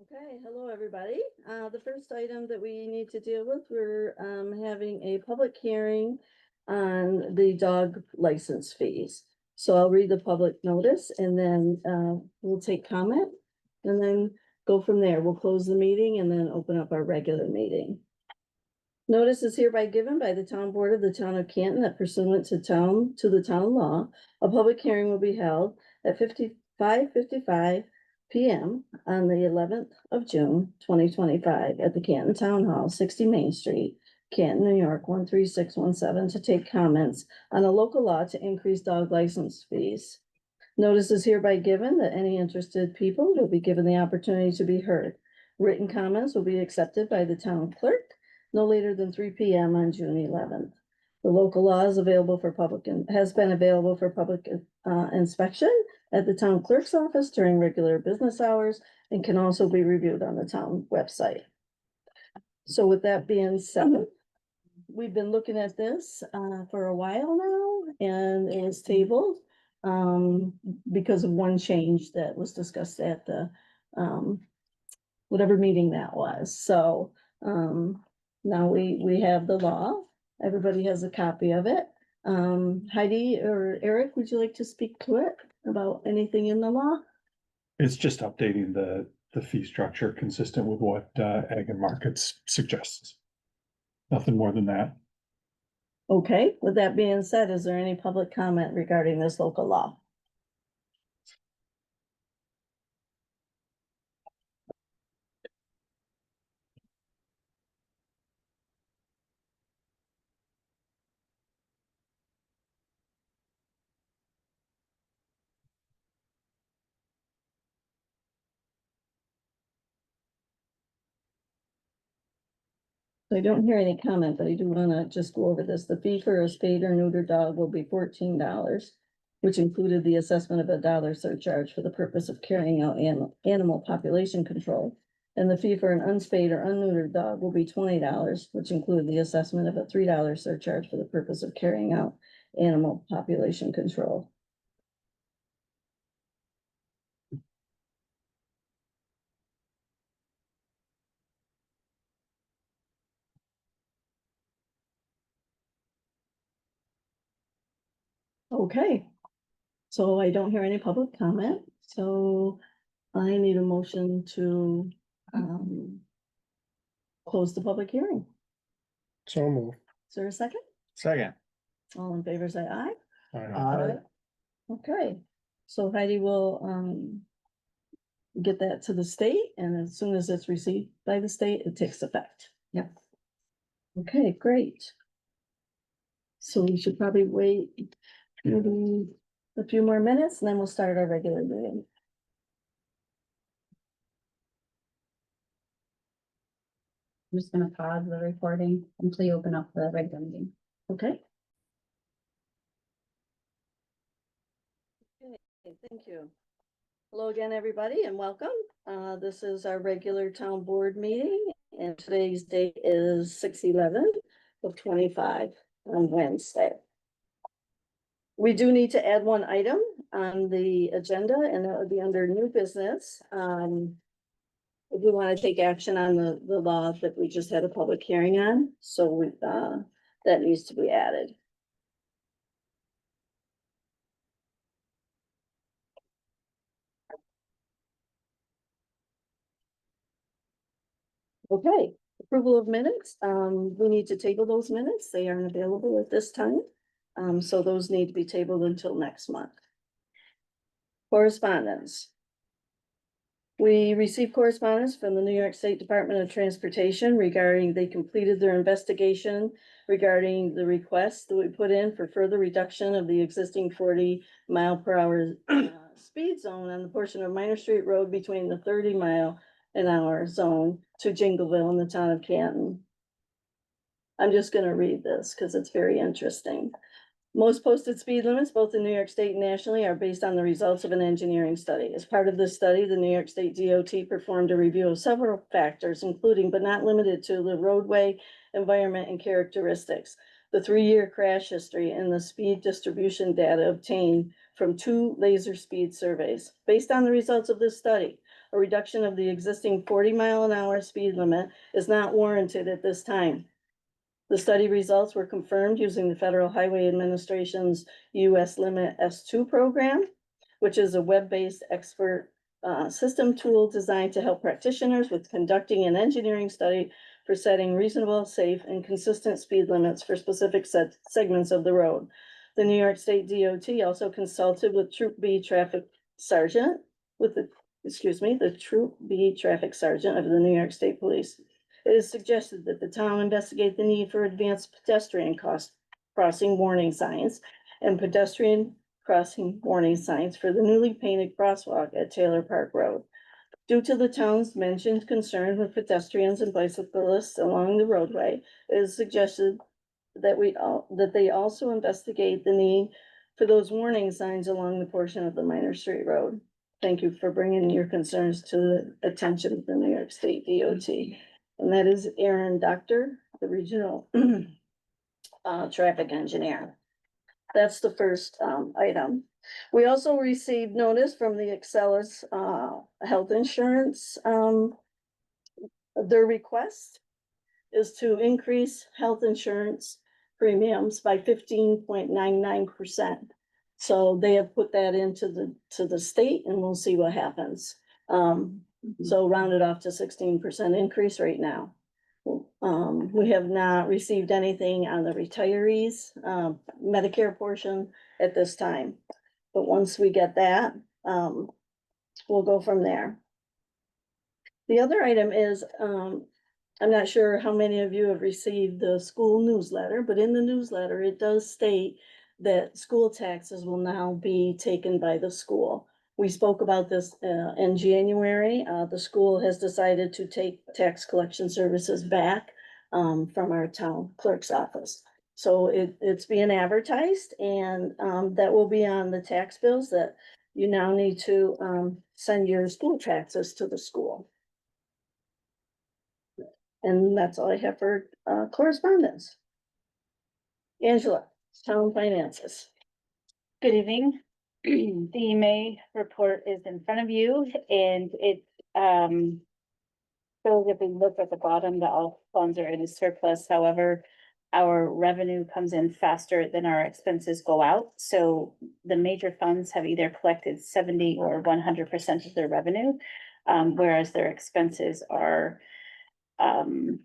Okay, hello, everybody. The first item that we need to deal with, we're having a public hearing on the dog license fees. So I'll read the public notice and then we'll take comment and then go from there. We'll close the meeting and then open up our regular meeting. Notice is hereby given by the town board of the town of Canton that pursuant to the town law, a public hearing will be held at 5:55 PM on the 11th of June, 2025 at the Canton Town Hall, 60 Main Street, Canton, New York, 13617, to take comments on a local law to increase dog license fees. Notice is hereby given that any interested people will be given the opportunity to be heard. Written comments will be accepted by the town clerk no later than 3 PM on June 11th. The local law is available for public and has been available for public inspection at the town clerk's office during regular business hours and can also be reviewed on the town website. So with that being said, we've been looking at this for a while now, and it was tabled because of one change that was discussed at the whatever meeting that was. So now we have the law. Everybody has a copy of it. Heidi or Eric, would you like to speak to it about anything in the law? It's just updating the fee structure consistent with what Ag and Markets suggests. Nothing more than that. Okay, with that being said, is there any public comment regarding this local law? I don't hear any comment, but I do wanna just go over this. The fee for a spayed or neutered dog will be $14, which included the assessment of a dollar surcharge for the purpose of carrying out animal population control. And the fee for an unspayed or unneutered dog will be $20, which included the assessment of a $3 surcharge for the purpose of carrying out animal population control. Okay, so I don't hear any public comment, so I need a motion to close the public hearing. So move. Is there a second? Second. All in favor, say aye. Aye. Okay, so Heidi will get that to the state, and as soon as it's received by the state, it takes effect. Yep. Okay, great. So we should probably wait maybe a few more minutes, and then we'll start our regular meeting. I'm just gonna pause the recording until you open up the regular meeting. Okay. Okay, thank you. Hello again, everybody, and welcome. This is our regular town board meeting, and today's date is 6/11/25 on Wednesday. We do need to add one item on the agenda, and that would be under new business. If we want to take action on the law that we just had a public hearing on, so that needs to be added. Okay, approval of minutes. We need to table those minutes. They aren't available at this time. So those need to be tabled until next month. Correspondence. We received correspondence from the New York State Department of Transportation regarding they completed their investigation regarding the request that we put in for further reduction of the existing 40-mile-per-hour speed zone on the portion of Minor Street Road between the 30-mile-an-hour zone to Jingleville in the town of Canton. I'm just gonna read this because it's very interesting. Most posted speed limits, both in New York State and nationally, are based on the results of an engineering study. As part of this study, the New York State DOT performed a review of several factors, including but not limited to the roadway, environment, and characteristics, the 3-year crash history, and the speed distribution data obtained from 2 laser speed surveys. Based on the results of this study, a a reduction of the existing 40-mile-an-hour speed limit is not warranted at this time. The study results were confirmed using the Federal Highway Administration's US Limit S2 program, which is a web-based expert system tool designed to help practitioners with conducting an engineering study for setting reasonable, safe, and consistent speed limits for specific segments of the road. The New York State DOT also consulted with Troop B Traffic Sergeant, the Troop B Traffic Sergeant of the New York State Police. It is suggested that the town investigate the need for advanced pedestrian crossing warning signs and pedestrian crossing warning signs for the newly painted crosswalk at Taylor Park Road. Due to the town's mentioned concern with pedestrians and bicyclists along the roadway, it is suggested that they also investigate the need for those warning signs along the portion of the Minor Street Road. Thank you for bringing your concerns to the attention of the New York State DOT. And that is Aaron Doctor, the regional traffic engineer. That's the first item. We also received notice from the Excellus Health Insurance. Their request is to increase health insurance premiums by 15.99%. So they have put that into the state, and we'll see what happens. So rounded off to 16% increase right now. We have not received anything on the retirees Medicare portion at this time. But once we get that, we'll go from there. The other item is, I'm not sure how many of you have received the school newsletter, but in the newsletter, it does state that school taxes will now be taken by the school. We spoke about this in January. The school has decided to take tax collection services back from our town clerk's office. So it's being advertised, and that will be on the tax bills that you now need to send your school taxes to the school. And that's all I have for correspondence. Angela, town finances. Good evening. The May report is in front of you, and it shows if we look at the bottom, that all funds are in a surplus. However, our revenue comes in faster than our expenses go out. So the major funds have either collected 70 or 100% of their revenue, whereas their expenses are 40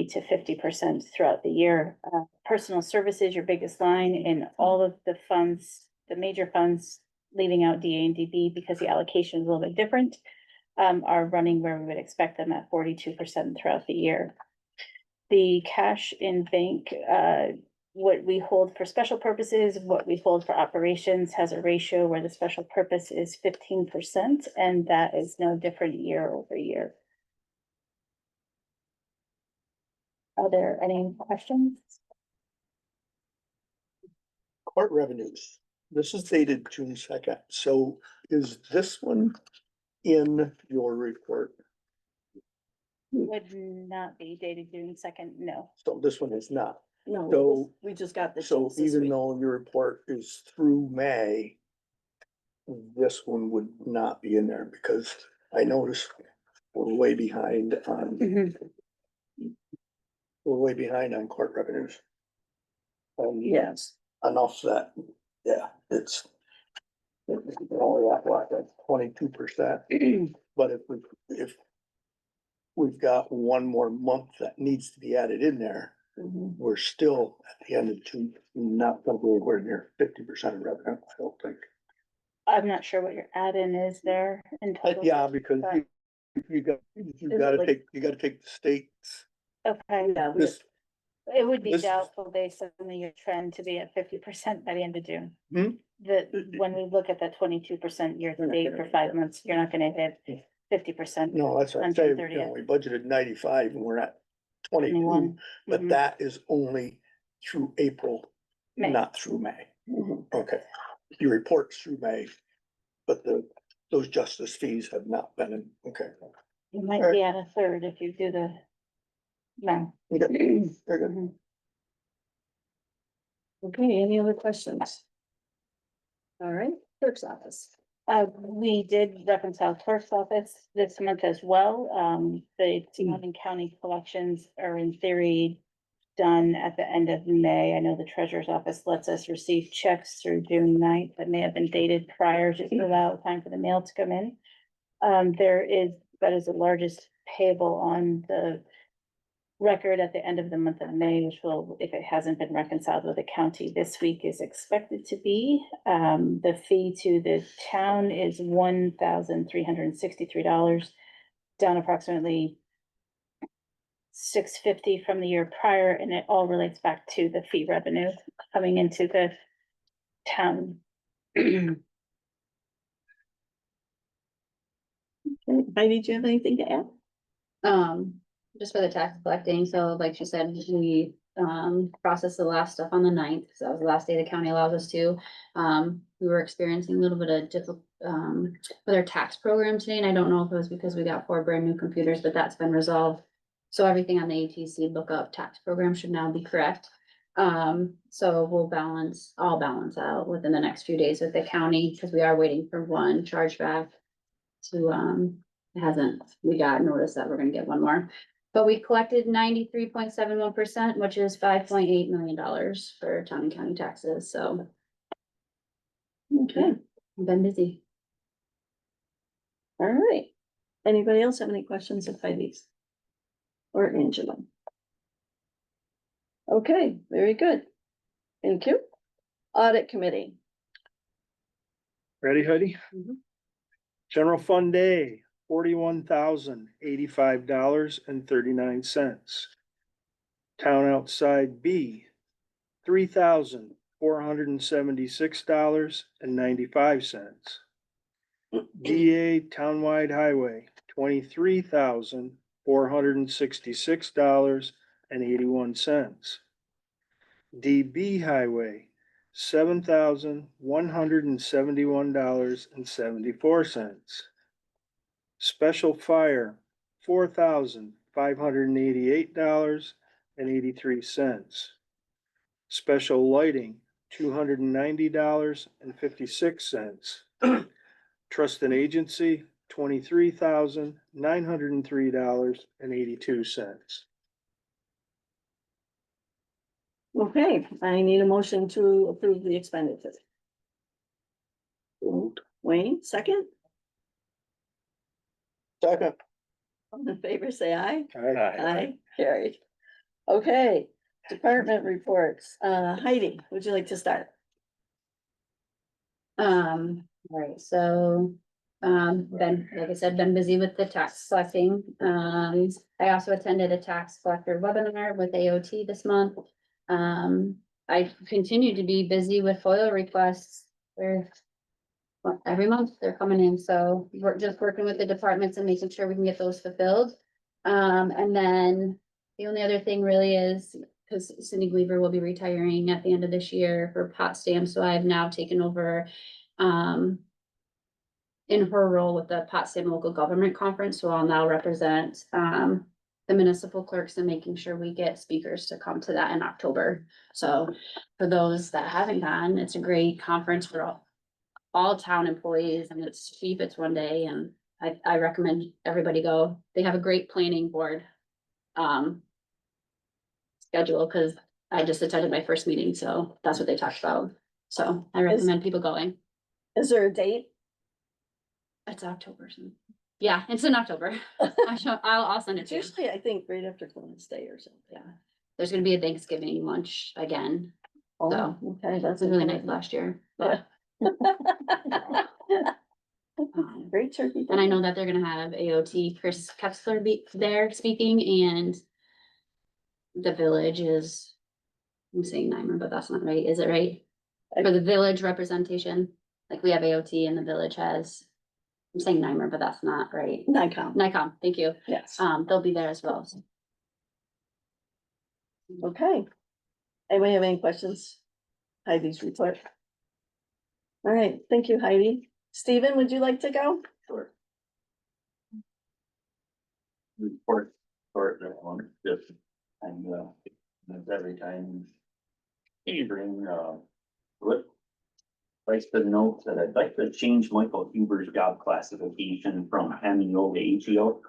to 50% throughout the year. Personal services, your biggest line, and all of the funds, the major funds, leaving out DA and DB because the allocation is a little bit different, are running where we would expect them at 42% throughout the year. The cash in bank, what we hold for special purposes, what we hold for operations, has a ratio where the special purpose is 15%, and that is no different year over year. Are there any questions? Court revenues, this is dated June 2nd, so is this one in your report? Would not be dated June 2nd, no. So this one is not, No, So- we just got the. so checks this even week. though your report is through May, this one would not be in there, because I noticed we're way behind on, we're way behind on court revenues. Yes, Enough that, yeah, it's only at what, 22%. But if we've got one more month that needs to be added in there, mhm. we're still at the end of June, not gonna go anywhere near 50% of revenue, I don't think. I'm not sure what your add-in is there in total. Yeah, because you gotta like- take, you gotta take the states, Okay, Yeah, we- this, it would be this is- doubtful based on the year trend to be at 50% by the end of June. Hmm? When we look at that 22% year to date for 5 months, you're not gonna hit 50%. no, that's what I'm On saying, June you know, 30th. we budgeted 95 and we're at 22, 21. but Mhm. that is only through April, May. not through May. Mhm. Okay, your report's through May, but those justice fees have not been in, okay. You might be at a third if you do the. No. Okay, very good. Mhm. Okay, any other questions? All right, clerk's office. We did reconcile clerk's office this month as well. The town and county collections are in theory done at the end of May. I know the treasurer's office lets us receive checks through June 9th that may have been dated prior just to allow time for the mail to come in. That is the largest payable on the record at the end of the month of May, which will, if it hasn't been reconciled with the county this week, is expected to be. The fee to the town is $1,363, down approximately $650 from the year prior, and it all relates back to the fee revenue coming into the town. Heidi, do you have anything to add? Just for the tax collecting, so like she said, we processed the last stuff on the 9th, because that was the last day the county allows us to. We were experiencing a little bit of with our tax program today, and I don't know if it was because we got 4 brand new computers, but that's been resolved. So everything on the ATC lookup tax program should now be correct. So we'll all balance out within the next few days with the county, because we are waiting for one chargeback to, we got notice that we're gonna get one more. But we collected 93.71%, which is $5.8 million for town and county taxes, so Okay, I've been busy. all right. Anybody else have any questions of Heidi's? Or Angela? Okay, very good. Thank you. Audit committee. Ready, Heidi? Mhm. General Fund A, $41,085.39. Town outside B, $3,476.95. DA townwide highway, $23,466.81. DB highway, $7,171.74. Special fire, $4,588.83. Special lighting, $290.56. Trust and agency, $23,903.82. Okay, I need a motion to approve the expenditures. Wayne, second? Second. All in favor, say aye. Aye. Carried. Okay, department reports. Heidi, would you like to start? Alright, so, been, like I said, been busy with the tax collecting. I also attended a tax collector webinar with AOT this month. I continue to be busy with FOIL requests. Every month they're coming in, so we're just working with the departments and making sure we can get those fulfilled. And then the only other thing really is, because Cindy Weaver will be retiring at the end of this year for Potsdam, so I have now taken over in her role with the Potsdam Local Government Conference, so I'll now represent the municipal clerks and making sure we get speakers to come to that in October. So for those that haven't gone, it's a great conference for all town employees, and it's cheap, it's one day, and I recommend everybody go. They have a great planning board schedule, because I just attended my first meeting, so that's what they talked about. So I recommend people going. Is there a date? It's October. Yeah, it's in October. I'll send it It's to you. usually, I think, right after Columbus Day or something. Yeah. There's gonna be a Thanksgiving lunch again. Oh, So, okay, It that's was really nice important. last year. Yeah. but, um, Great turkey. And I know that they're gonna have AOT Chris Kessler be there speaking, and the village is, I'm saying Nymer, but that's not right, is it right? For the village representation, like we have AOT and the village has, I'm saying Nymer, but that's not right. Nikon, Nikon, thank you. yes, They'll be there as well. So. okay. Anybody have any questions? Heidi's report. All right, thank you, Heidi. Stephen, would you like to go? Sure. Report, that one, just, and, that's every time you bring, what, like to note that I'd like to change Michael Huber's job classification from MEO to AGO.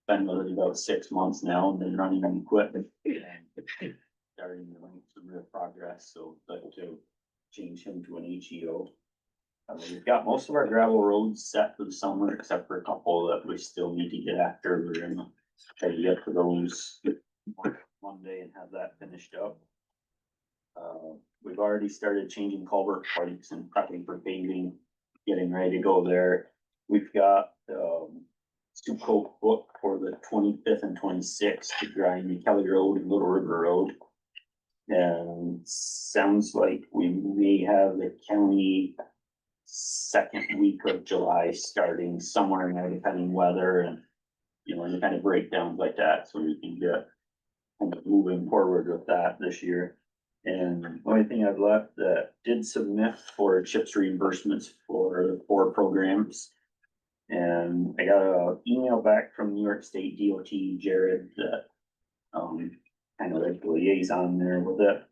Been with it about 6 months now and been running the equipment. And starting to make some real progress, so I'd like to change him to an HEO. We've got most of our gravel roads set for the summer, except for a couple that we still need to get after. We're gonna try to get to those Monday and have that finished up. We've already started changing culvert pipes and prepping for paving, getting ready to go there. We've got, Sioux Cove book for the 25th and 26th to grind the Kelly Road and Little River Road. And sounds like we may have the county second week of July starting somewhere in there, depending weather and, you know, any kind of breakdowns like that, so we can get kind of moving forward with that this year. And the only thing I've left that did submit for CHIPS reimbursements for the 4 programs. And I got an email back from New York State DOT, Jared, that, kind of like the liaison there with it,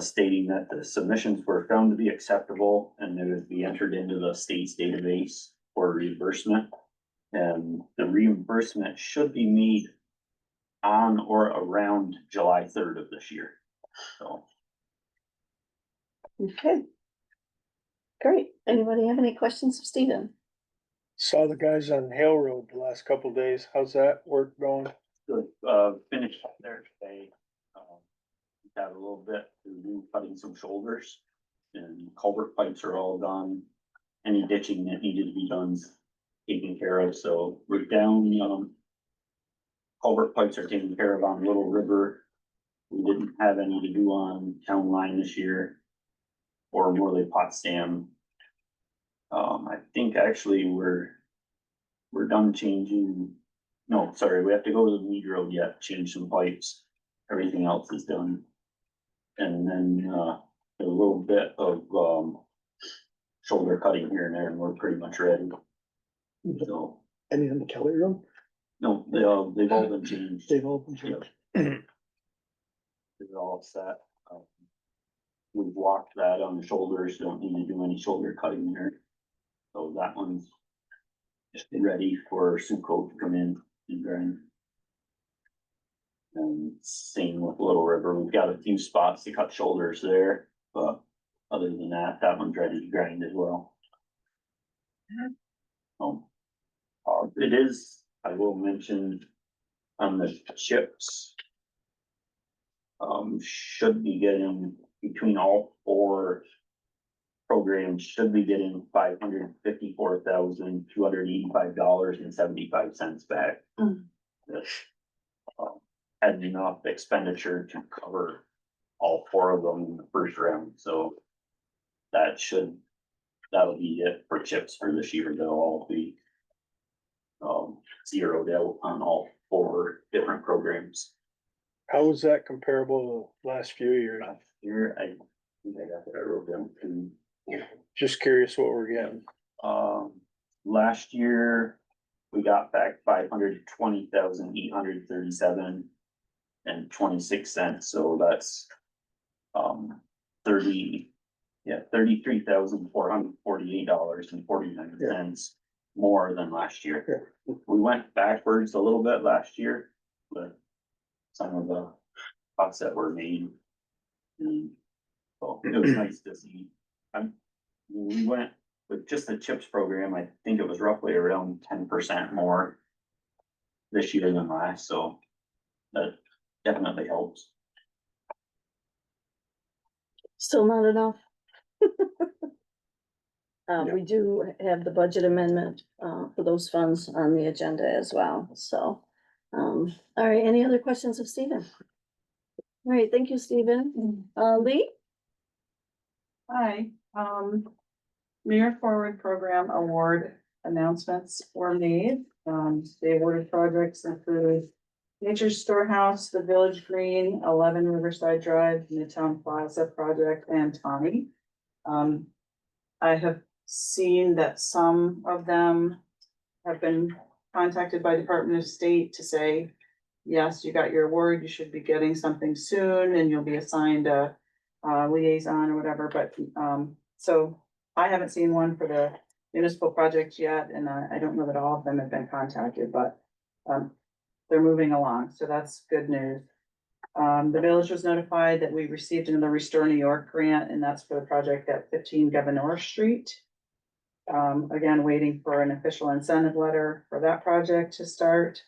stating that the submissions were found to be acceptable and they would be entered into the state's database for reimbursement. And the reimbursement should be made on or around July 3rd of this year, so. Okay. Great. Anybody have any questions of Stephen? Saw the guys on Hale Road the last couple days. How's that work going? Good, finished up there today. Got a little bit to do cutting some shoulders and culvert pipes are all done. Any ditching that needed to be done, taken care of, so we're down, culvert pipes are taken care of on Little River. We didn't have any to do on Town Line this year. Or Morley Potsdam. I think actually we're done changing, no, sorry, we have to go to the Mead Road yet, change some pipes. Everything else is done. And then, a little bit of, shoulder cutting here and there, and we're pretty much ready. So, Any on the Kelly Road? no, they've all been changed. They've all been changed. They're all set. We've walked that on the shoulders, don't need to do any shoulder cutting there. So that one's just ready for Sioux Cove to come in and grind. And same with Little River, we've got a few spots to cut shoulders there, but other than that, that one's ready to grind as well. It is, I will mention on the chips. Should be getting between all 4 programs, should be getting $554,285.75 back. That's, had enough expenditure to cover all 4 of them in the first round, so that'll be it for chips for this year. They'll all be zeroed out on all 4 different programs. How was that comparable to last few years? Last year, I think I got that, I wrote down 2. Just curious what we're getting. Last year, we got back 520,837.26, so that's, $33,448.49 more than last year. We went backwards a little bit last year, but some of the cuts that were made. So it was nice to see. We went with just the CHIPS program, I think it was roughly around 10% more this year than last, so that definitely helps. Still not enough. We do have the budget amendment, for those funds on the agenda as well, so. All right, any other questions of Stephen? All right, thank you, Stephen. Lee? Hi, Mayor Forward Program Award announcements were made. The awarded projects include Nature's Storehouse, the Village Green, 11 Riverside Drive, Midtown Plaza Project, and Tommy. I have seen that some of them have been contacted by Department of State to say, yes, you got your award, you should be getting something soon, and you'll be assigned a liaison or whatever, but, so I haven't seen one for the municipal project yet, and I don't know that all of them have been contacted, but, they're moving along, so that's good news. The village was notified that we received another Restore New York grant, and that's for the project at 15 Governor Street. Again, waiting for an official incentive letter for that project to start.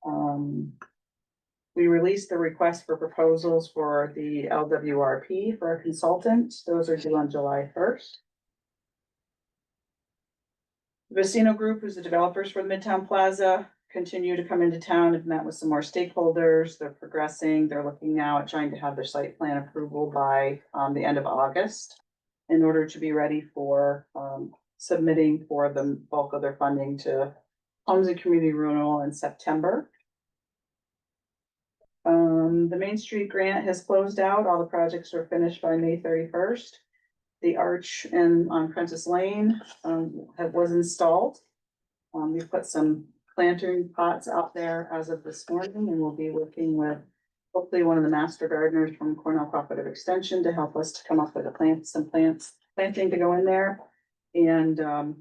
We released the request for proposals for the LWRP for a consultant. Those are due on July 1st. Vecino Group, who's the developers for the Midtown Plaza, continue to come into town. Have met with some more stakeholders. They're progressing. They're looking now at trying to have their site plan approval by the end of August in order to be ready for submitting for the bulk of their funding to Homes and Community Renewal in September. The Main Street grant has closed out. All the projects were finished by May 31st. The arch on Prentice Lane was installed. We've put some planting pots out there as of this morning, and we'll be working with hopefully one of the master gardeners from Cornell Cooperative Extension to help us to come up with planting to go in there. And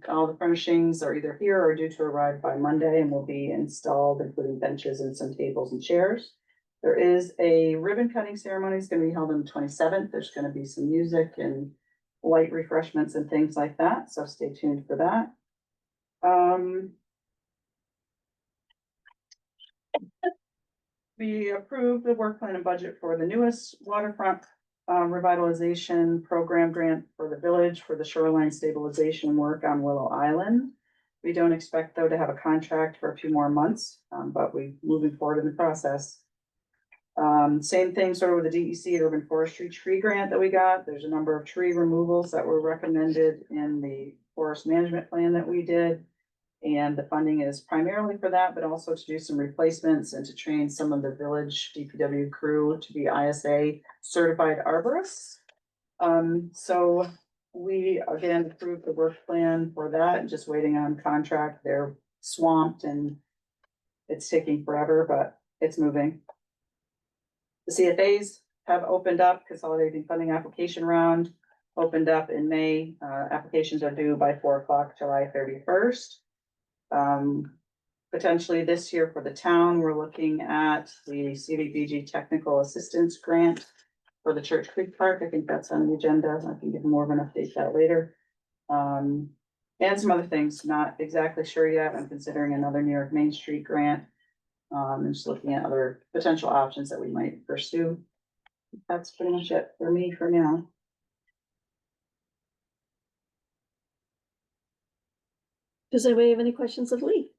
all the furnishings are either here or due to arrive by Monday and will be installed, including benches and some tables and chairs. There is a ribbon cutting ceremony. It's going to be held on the 27th. There's going to be some music and light refreshments and things like that, so stay tuned for that. We approved the work plan and budget for the newest waterfront revitalization program grant for the village for the shoreline stabilization work on Willow Island. We don't expect though to have a contract for a few more months, but we're moving forward in the process. Same thing sort of with the DEC urban forestry tree grant that we got. There's a number of tree removals that were recommended in the forest management plan that we did. And the funding is primarily for that, but also to do some replacements and to train some of the village DPW crew to be ISA certified arborists. So we again approved the work plan for that, just waiting on contract. They're swamped and it's taking forever, but it's moving. The CFAs have opened up, consolidating funding application round, opened up in May. Applications are due by 4 o'clock, July 31st. Potentially this year for the town, we're looking at the CDBG Technical Assistance Grant for the Church Creek Park. I think that's on the agenda. I can give more of an update that later. And some other things, not exactly sure yet. I'm considering another New York Main Street grant. And just looking at other potential options that we might pursue. That's pretty much it for me for now. Does anybody have any questions of Lee?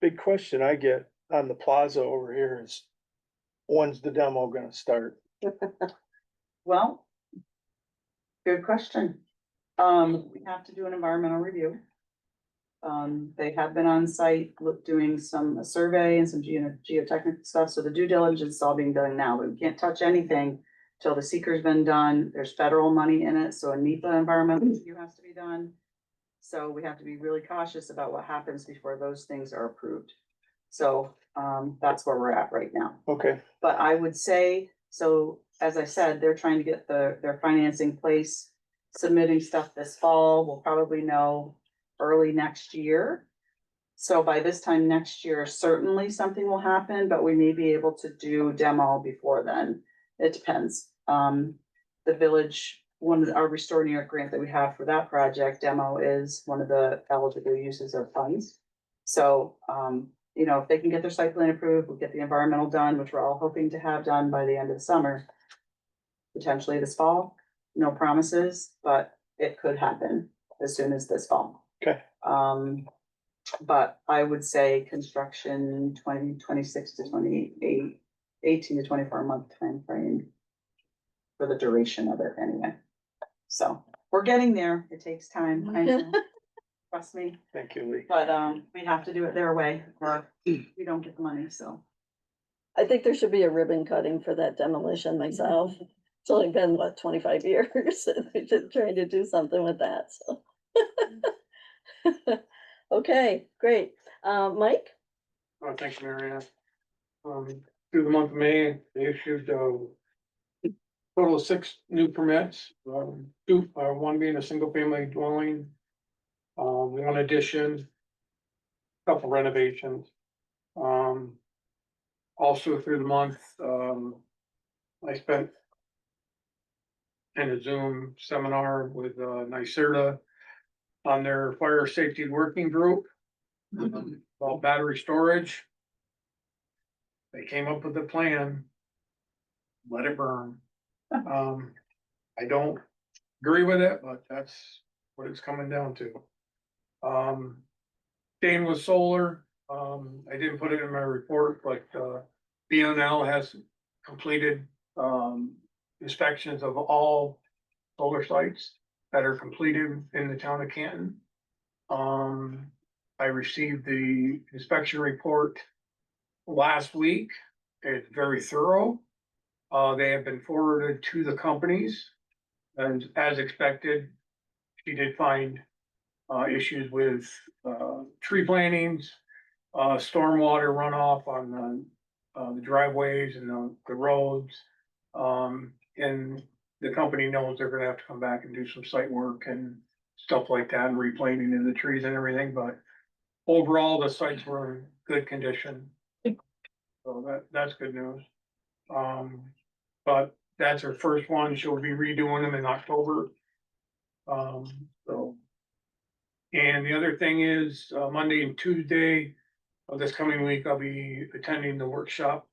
Big question I get on the plaza over here is, when's the demo gonna start? Well, good question. We have to do an environmental review. They have been on site, doing a survey and some geotechnical stuff, so the due diligence is all being done now, but we can't touch anything till the seeker's been done. There's federal money in it, so a NEPA environmental review has to be done. So we have to be really cautious about what happens before those things are approved. So, that's where we're at right now. Okay, But I would say, so as I said, they're trying to get their financing place, submitting stuff this fall. We'll probably know early next year. So by this time next year, certainly something will happen, but we may be able to do demo before then. It depends. The village, one of our Restore New York grant that we have for that project, demo is one of the eligible uses of funds. So, you know, if they can get their site plan approved, we'll get the environmental done, which we're all hoping to have done by the end of the summer. Potentially this fall, no promises, but it could happen as soon as this fall. okay, But I would say construction 2026 to 28, 18 to 24 month time frame for the duration of it anyway. So we're getting there. It takes time. I know. Trust me, thank you, Lee. but we have to do it their way or we don't get the money, so. I think there should be a ribbon cutting for that demolition myself. It's only been, what, 25 years, and they're just trying to do something with that, so. Okay, great. Mike? Thanks, Mary Ann. Through the month of May, they issued, total of 6 new permits, two, one being a single family dwelling. One addition. Couple renovations. Also through the month, I spent in a Zoom seminar with, NYSERDA on their fire safety working group. About battery storage. They came up with a plan. Let it burn. I don't agree with it, but that's what it's coming down to. Staying with solar, I didn't put it in my report, but, BNL has completed, inspections of all solar sites that are completed in the town of Canton. I received the inspection report last week. It's very thorough. They have been forwarded to the companies. And as expected, she did find issues with tree plantings, stormwater runoff on the driveways and the roads. And the company knows they're gonna have to come back and do some site work and stuff like that, and replanting of the trees and everything, but overall, the sites were in good condition. So that's good news. But that's her first one. She'll be redoing them in October. So. And the other thing is, Monday and Tuesday of this coming week, I'll be attending the workshop.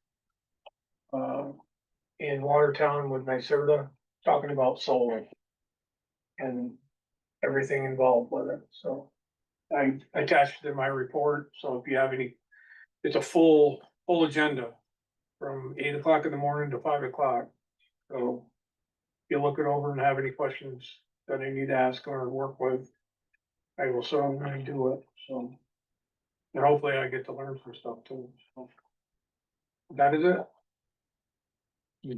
In Watertown with NYSERDA, talking about solar. And everything involved with it, so. I attached it in my report, so if you have any, it's a full agenda. From 8 o'clock in the morning to 5 o'clock, so. If you look it over and have any questions that I need to ask or work with. I will certainly do it, so. And hopefully I get to learn some stuff too, so. That is it.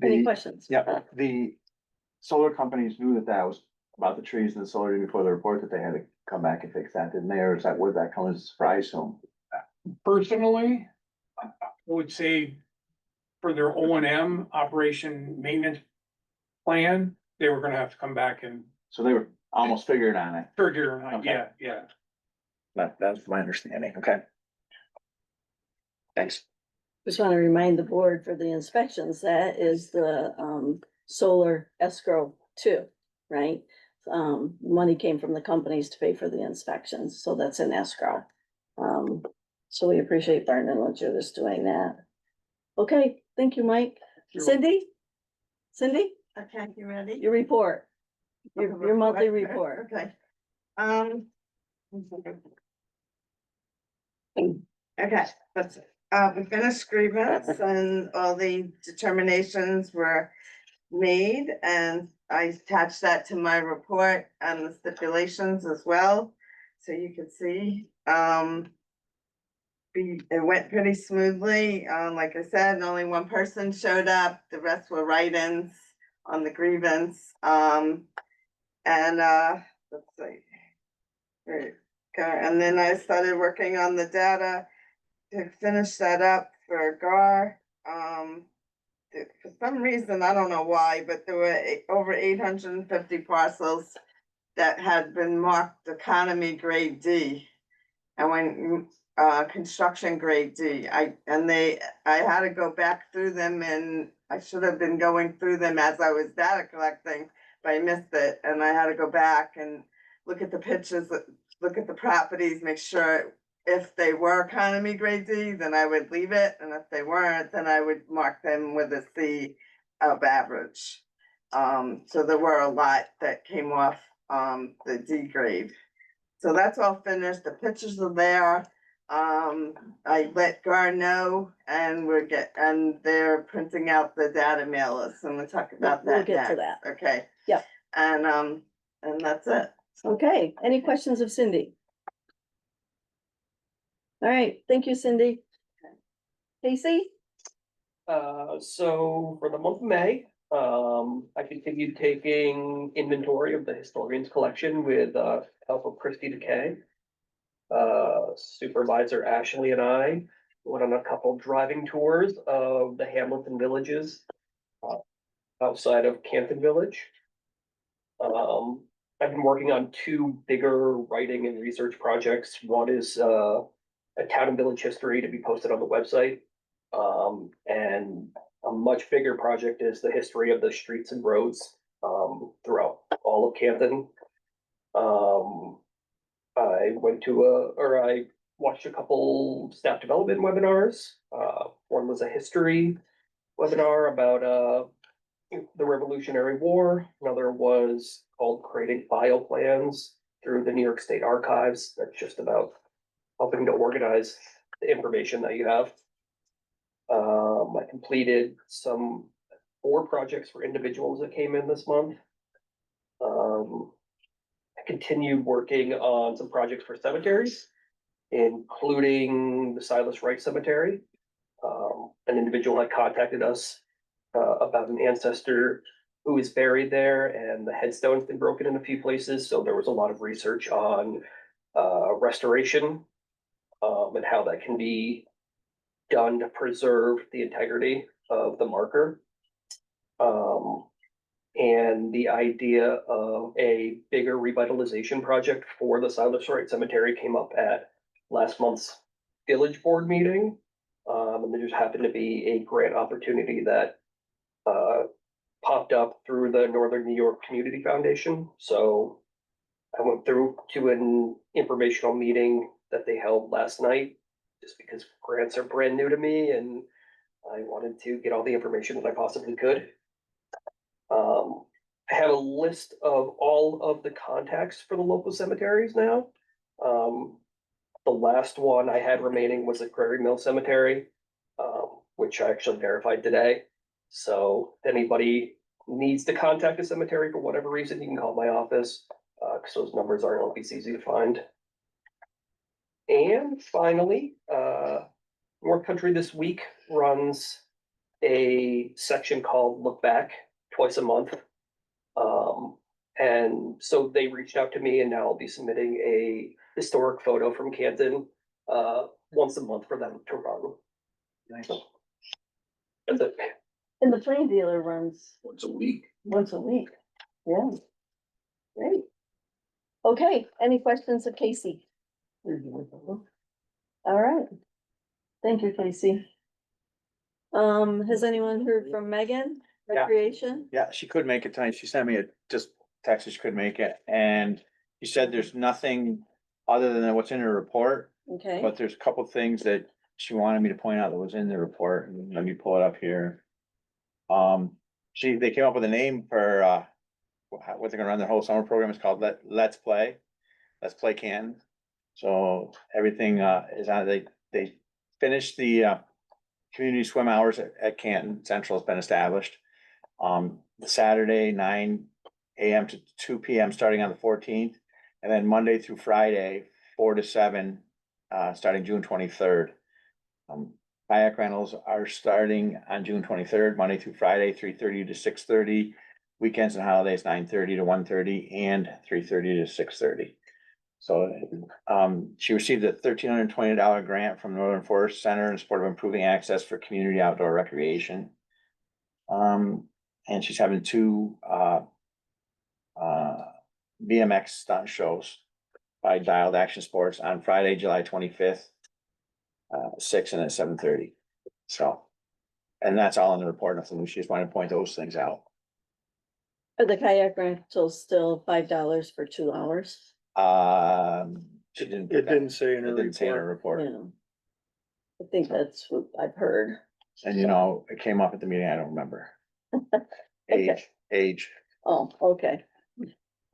Any questions? Yeah, the solar companies knew that was about the trees and the solar before the report, that they had to come back and fix that, didn't they, or is that, would that come as a surprise to them? Personally, I would say for their O and M operation maintenance plan, they were gonna have to come back and So they were almost figuring on it, figure, Okay. yeah. that's my understanding, okay? Thanks. Just want to remind the board for the inspections, that is the solar escrow too, right? Money came from the companies to pay for the inspections, so that's an escrow. So we appreciate Barton and Judas doing that. Okay, thank you, Mike. Cindy? Cindy, Okay, you ready? your report, your monthly report. Okay. Okay, that's, we finished grievance and all the determinations were made, and I attached that to my report and the stipulations as well. So you can see, it went pretty smoothly. Like I said, only one person showed up, the rest were write-ins on the grievance. Let's see. Right, okay, and then I started working on the data to finish that up for GAR. For some reason, I don't know why, but there were over 850 parcels that had been marked economy grade D. And when construction grade D, I had to go back through them, and I should have been going through them as I was data collecting, but I missed it, and I had to go back and look at the pictures, look at the properties, make sure if they were economy grade D, then I would leave it, and if they weren't, then I would mark them with a C of average. So there were a lot that came off the D grade. So that's all finished, the pictures are there. I let GAR know, and and they're printing out the data mailers, and we'll talk about We'll that get to next. that. Okay. Yep. And that's it. Okay, any questions of Cindy? All right, thank you, Cindy. Casey? So for the month of May, I continued taking inventory of the historian's collection with, help of Christy DeKay. Supervisor Ashley and I went on a couple driving tours of the hamlets and villages outside of Canton Village. I've been working on two bigger writing and research projects. One is a town and village history to be posted on the website. And a much bigger project is the history of the streets and roads throughout all of Canton. I I watched a couple staff development webinars. One was a history webinar about the Revolutionary War. Another was called Creating File Plans through the New York State Archives. That's just about helping to organize the information that you have. I completed some 4 projects for individuals that came in this month. I continued working on some projects for cemeteries, including the Silas Wright Cemetery. An individual had contacted us about an ancestor who is buried there, and the headstone's been broken in a few places, so there was a lot of research on restoration and how that can be done to preserve the integrity of the marker. And the idea of a bigger revitalization project for the Silas Wright Cemetery came up at last month's village board meeting. And there just happened to be a grant opportunity that popped up through the Northern New York Community Foundation. So I went through to an informational meeting that they held last night, just because grants are brand new to me and I wanted to get all the information that I possibly could. I have a list of all of the contacts for the local cemeteries now. The last one I had remaining was at Prairie Mill Cemetery, which I actually verified today. So if anybody needs to contact a cemetery for whatever reason, you can call my office, because those numbers aren't always easy to find. And finally, North Country This Week runs a section called Look Back twice a month. And so they reached out to me, and now I'll be submitting a historic photo from Canton once a month for them to run. Nice. That's it. And the flame dealer runs Once a week. once a week. Yeah. Great. Okay, any questions of Casey? All right. Thank you, Casey. Has anyone heard from Megan, Yeah. Recreation? Yeah, she could make it tonight. She sent me a just text that she could make it, and she said there's nothing other than what's in her report, Okay, but there's a couple things that she wanted me to point out that was in the report, and let me pull it up here. They came up with a name for what they're gonna run their whole summer program. It's called Let's Play Canton. So everything is on. They finished the community swim hours at Canton Central has been established. Saturday, 9 AM to 2 PM, starting on the 14th, and then Monday through Friday, 4 to 7, starting June 23rd. Kayak rentals are starting on June 23rd, Monday through Friday, 3:30 to 6:30. Weekends and holidays, 9:30 to 1:30 and 3:30 to 6:30. So, she received a $1,320 grant from Northern Forest Center in support of improving access for community outdoor recreation. And she's having 2 BMX stunt shows by Dialed Action Sports on Friday, July 25th, 6 and at 7:30. So, and that's all in the report. Nothing. She just wanted to point those things out. are the kayak rentals still $5 for 2 hours? She didn't. It didn't say in It her didn't say in her report. report. Yeah. I think that's what I've heard. And you know, it came up at the meeting. I don't remember. Age. Oh, okay.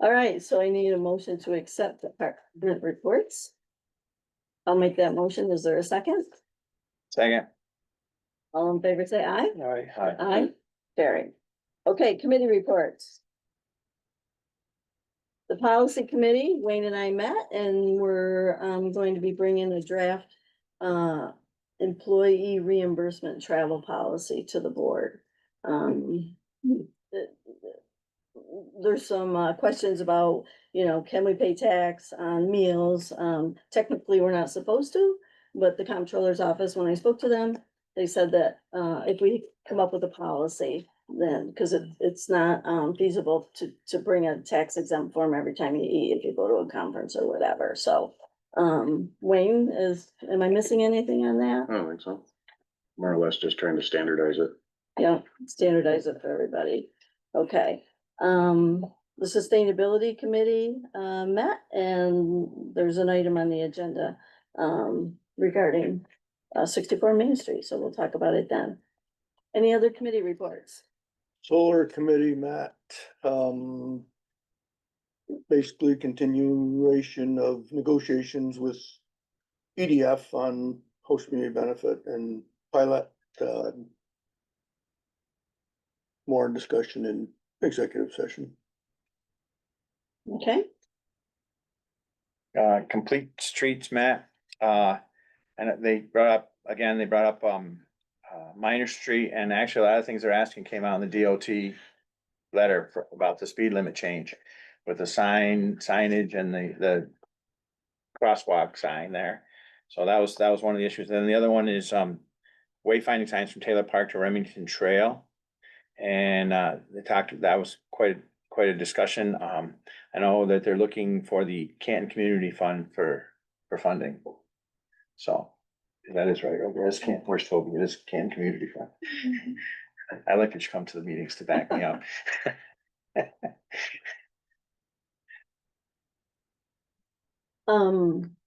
All right, so I need a motion to accept the department reports. I'll make that motion. Is there a second? Second. All in favor, say aye. Aye. Aye, carried. Okay, committee reports. The policy committee, Wayne and I met, and we're going to be bringing a draft employee reimbursement travel policy to the board. There's some questions about, you know, can we pay tax on meals? Technically, we're not supposed to, but the comptroller's office, when I spoke to them, they said that if we come up with a policy, then, cause it's not feasible to bring a tax exempt form every time you eat, if you go to a conference or whatever, so. Wayne am I missing anything on that? I don't think so. More or less just trying to standardize it. Yeah, standardize it for everybody. Okay, the sustainability committee, met and there's an item on the agenda, regarding 64 Main Street, so we'll talk about it then. Any other committee reports? Solar committee met, basically continuation of negotiations with EDF on host community benefit and pilot, more discussion in executive session. Okay, Complete streets map, and they brought up, Minor Street, and actually a lot of things they're asking came out in the DOT letter about the speed limit change with the signage and the crosswalk sign there. So that was one of the issues. Then the other one is, wayfinding signs from Taylor Park to Remington Trail. And, that was quite a discussion. I know that they're looking for the Canton Community Fund for funding. So that is right. It's Canton, where's Toby? It is Canton Community Fund. I like that you come to the meetings to back me up.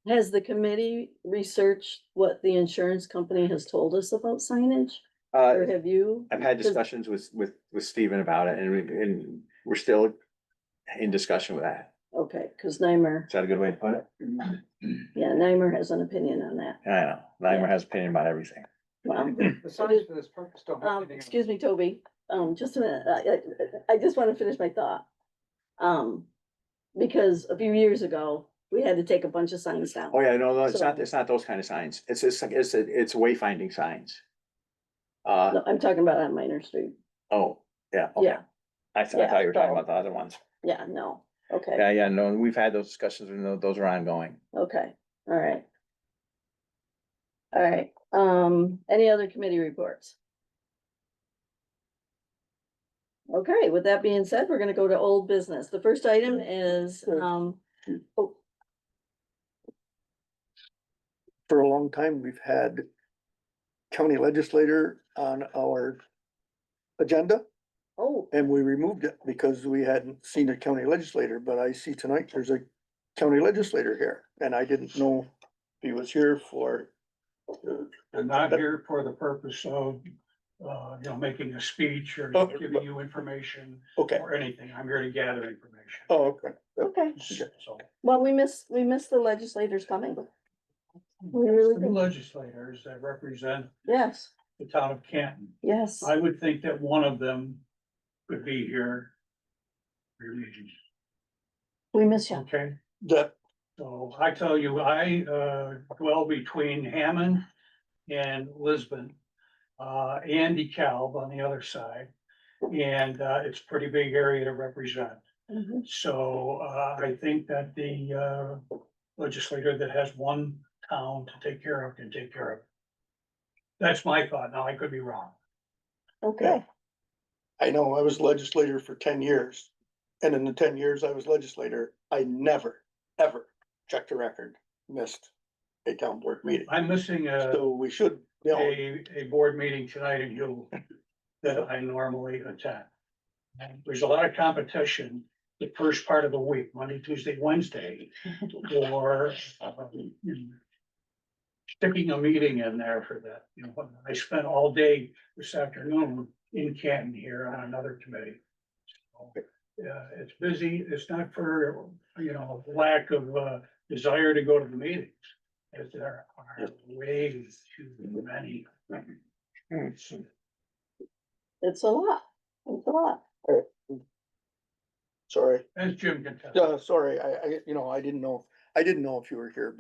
has the committee researched what the insurance company has told us about signage? Uh, Or have you? I've had discussions with Steven about it, and we're still in discussion with that. Okay, cause Nymer, Is that a good way to put it? yeah, Nymer has an opinion on that. I know, Nymer has opinion about everything. Wow. The signs for this purpose don't have anything. Excuse me, Toby, just a minute, I just wanna finish my thought. Because a few years ago, we had to take a bunch of signs down. Oh, yeah, no, it's So- not those kind of signs. It's wayfinding signs. No, I'm talking about on Minor Street, Oh, yeah, okay. yeah, I thought you were talking so- about the other ones. yeah, no, okay, Yeah, no, we've had those discussions, and those are ongoing. okay, all right. All right, any other committee reports? Okay, with that being said, we're gonna go to old business. The first item is, oh, For a long time, we've had county legislator on our agenda, oh, and we removed it because we hadn't seen a county legislator, but I see tonight there's a county legislator here, and I didn't know if he was here for. I'm not here for the purpose of, making a speech or Oh, giving you information Okay, or anything. I'm here to gather information. oh, okay. okay, So, well, we missed the legislators coming. We really the did, legislators that represent yes, the town of Canton, yes, I would think that one of them could be here. For your meetings, we miss you. okay? That, So I tell you, I dwell between Hammond and Lisbon, and DeKalb on the other side. And it's a pretty big area to represent. Mhm. So I think that the legislator that has one town to take care of can take care of it. That's my thought. Now, I could be wrong. Okay, I know, I was legislator for 10 years, and in the 10 years I was legislator, I never, ever checked a record, missed a town board meeting. I'm missing So we should, you know, a board meeting tonight in Yule that I normally attend. And there's a lot of competition the first part of the week, Monday, Tuesday, Wednesday, for sticking a meeting in there for that. I spent all day this afternoon in Canton here on another committee. So, it's busy. It's not for, lack of desire to go to the meetings. As there are way too many. it's a lot, it's a lot. sorry, As Jim can tell. sorry, I didn't know if you were here,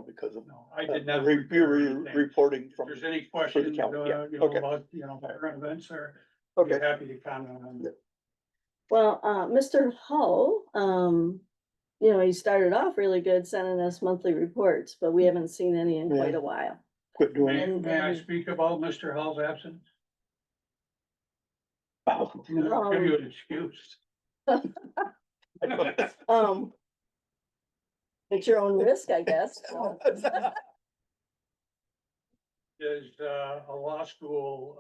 because of. No, I did not. Reporting If from, there's any questions, county, yeah, okay. about, current events, or okay, happy to comment on that. Well, Mr. Hull, he started off really good sending us monthly reports, but we haven't seen any in quite a while. quit doing it. May I speak about Mr. Hall's absence? Give you an excuse. At your own risk, I guess. Is a law school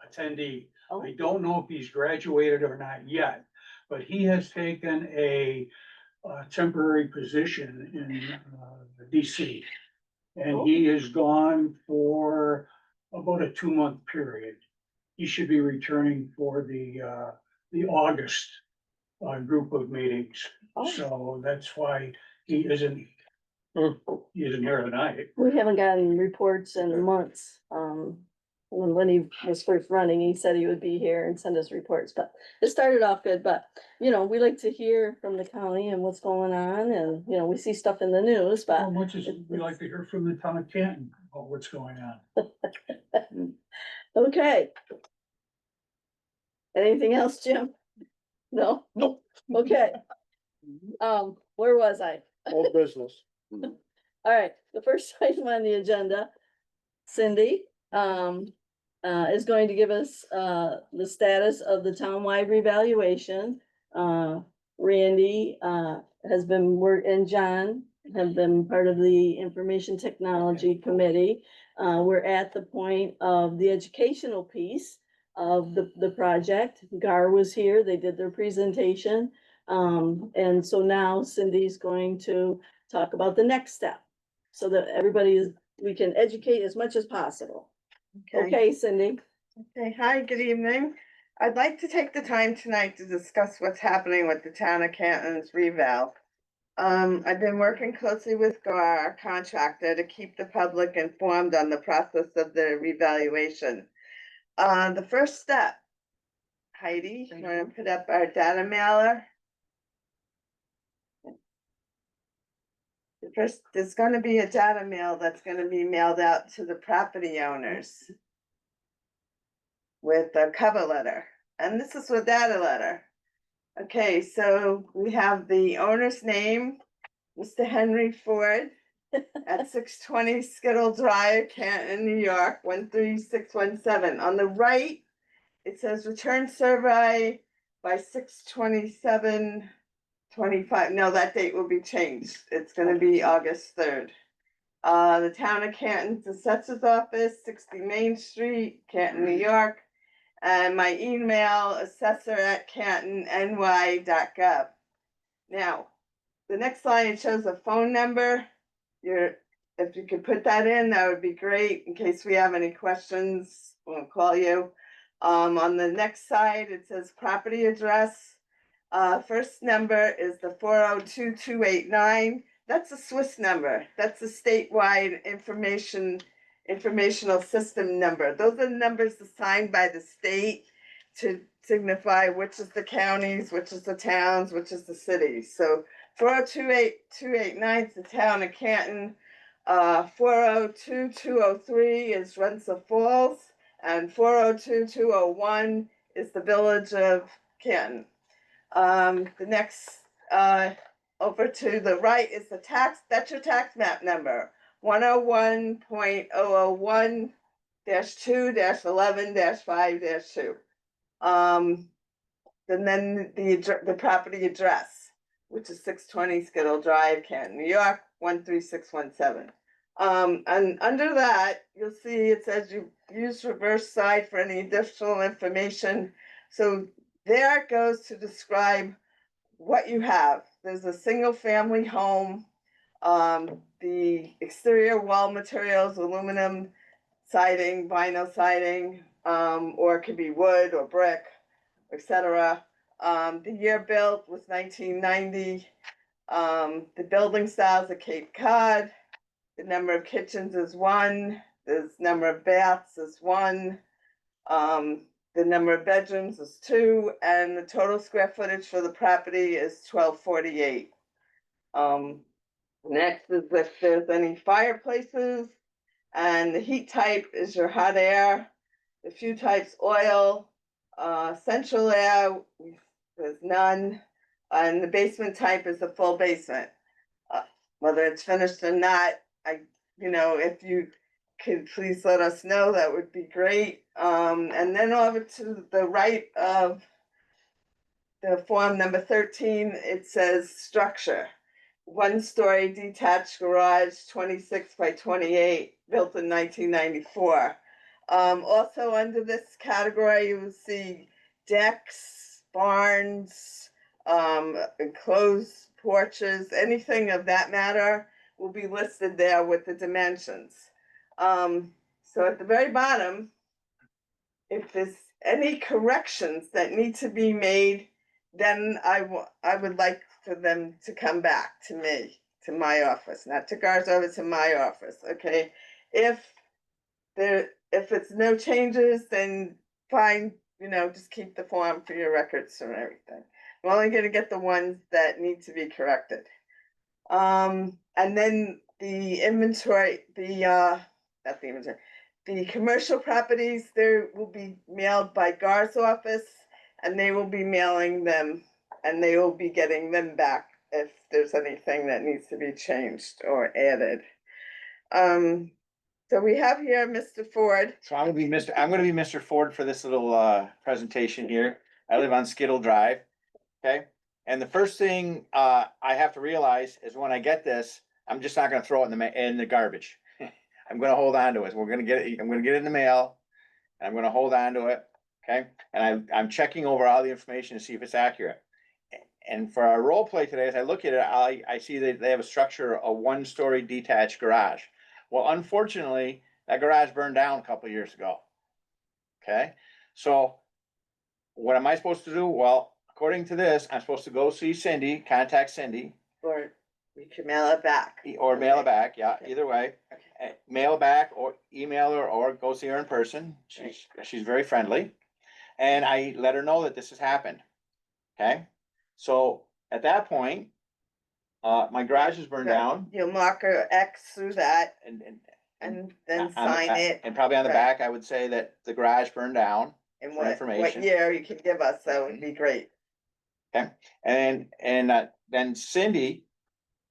attendee. Oh. I don't know if he's graduated or not yet, but he has taken a temporary position in DC. And he is gone for about a 2-month period. He should be returning for the August group of meetings. Oh. So that's why he isn't here tonight. We haven't gotten reports in months. When he was first running, he said he would be here and send us reports, but it started off good, but, you know, we like to hear from the county and what's going on, and, you know, we see stuff in the news, How but. much as we like to hear from the town of Canton about what's going on. Okay. Anything else, Jim? No? Nope. Okay. Where was I? Old business. All right, the first item on the agenda, Cindy, is going to give us, the status of the townwide revaluation. Randy, has been and John have been part of the Information Technology Committee. We're at the point of the educational piece of the project. GAR was here, they did their presentation. And so now Cindy's going to talk about the next step, so that we can educate as much as possible. Okay, Cindy? Okay, hi, good evening. I'd like to take the time tonight to discuss what's happening with the town of Canton's reval. I've been working closely with GAR, our contractor, to keep the public informed on the process of the revaluation. The first step, Heidi, you wanna put up our data mailer? First, there's gonna be a data mail that's gonna be mailed out to the property owners with a cover letter, and this is a data letter. Okay, so we have the owner's name, Mr. Henry Ford, at 620 Skittle Drive, Canton, New York, 13617. On the right, it says return survey by 6/27/25. No, that date will be changed. It's gonna be August 3rd. The town of Canton's assessor's office, 60 Main Street, Canton, New York. And my email, assessor@cantonny.gov. Now, the next line, it shows a phone number. If you could put that in, that would be great, in case we have any questions, we'll call you. On the next side, it says property address. First number is the 402-289. That's a Swiss number. That's a statewide informational system number. Those are the numbers assigned by the state to signify which is the counties, which is the towns, which is the cities. So 402-289 is the town of Canton. 402-203 is Rensselaer Falls, and 402-201 is the village of Canton. The next, over to the right is the that's your tax map number, 101.001-2-11-5-2. And then the property address, which is 620 Skittle Drive, Canton, New York, 13617. And under that, you'll see it says you use reverse side for any additional information. So there it goes to describe what you have. There's a single family home. The exterior wall materials, aluminum siding, vinyl siding, or it could be wood or brick, etc. The year built was 1990. The building styles are Cape Cod. The number of kitchens is 1. The number of baths is 1. The number of bedrooms is 2, and the total square footage for the property is 1248. Next is if there's any fireplaces, and the heat type is your hot air. The fuel type's oil, central air, there's none, and the basement type is a full basement. Whether it's finished or not, if you could please let us know, that would be great. And then over to the right of the form number 13, it says structure. 1-story detached garage, 26 by 28, built in 1994. Also under this category, you will see decks, barns, enclosed porches, anything of that matter will be listed there with the dimensions. So at the very bottom, if there's any corrections that need to be made, then I would like for them to come back to me, to my office, not to Gar's office, to my office, okay? If it's no changes, then fine, just keep the form for your records and everything. We're only gonna get the ones that need to be corrected. And then the inventory, not the inventory, the commercial properties, they will be mailed by Gar's office, and they will be mailing them, and they will be getting them back if there's anything that needs to be changed or added. So we have here Mr. Ford. So I'm gonna be Mr. Ford for this little presentation here. I live on Skittle Drive, okay? And the first thing I have to realize is when I get this, I'm just not gonna throw it in the garbage. I'm gonna hold on to it. I'm gonna get it in the mail, and I'm gonna hold on to it, okay? And I'm checking over all the information to see if it's accurate. And for our role play today, as I look at it, I see that they have a structure, a 1-story detached garage. Well, unfortunately, that garage burned down a couple of years ago. Okay, so what am I supposed to do? Well, according to this, I'm supposed to go see Cindy, contact Cindy. Or we can mail it back. Or mail it back, yeah, Okay. either way. Mail it back or email her or go see her in person. She's very friendly. And I let her know that this has happened. Okay, so at that point, my garage is burned down. You'll mark a X through that And and then on the- sign it. And probably on the Right. back, I would say that the garage burned down. And for what information. year you can give us, that would be great. And then Cindy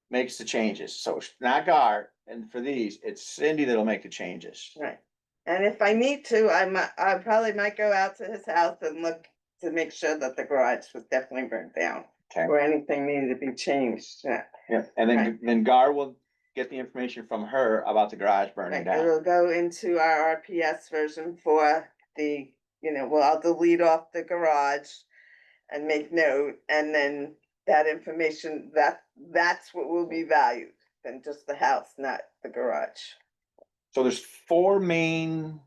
makes the changes. So it's not Gar, and for these, it's Cindy that'll make the changes. Right. And if I need to, I probably might go out to his house and look to make sure that the garage was definitely burnt down. Okay. Or anything needed to be changed, yeah. Yeah, and then Gar will get the information from her about the garage burning Right, down. it'll go into our RPS version for the, well, I'll delete off the garage and make note, and then that information, that's what will be valued, than just the house, not the garage. So there's 4 main,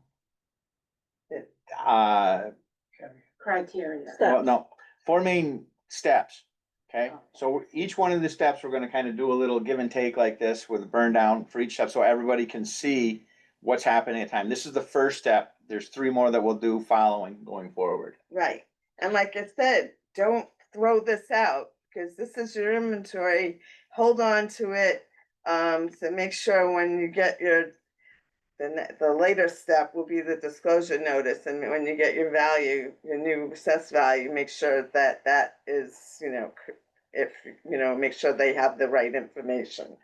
Criteria. well, no, 4 main steps. Okay, so each one of the steps, we're gonna kind of do a little give and take like this with a burn down for each step, so everybody can see what's happening at time. This is the first step. There's 3 more that we'll do following going forward. Right, and like I said, don't throw this out, because this is your inventory, hold on to it. So make sure when you get the later step will be the disclosure notice, and when you get your value, your new assessed value, make sure that is, make sure they have the right information.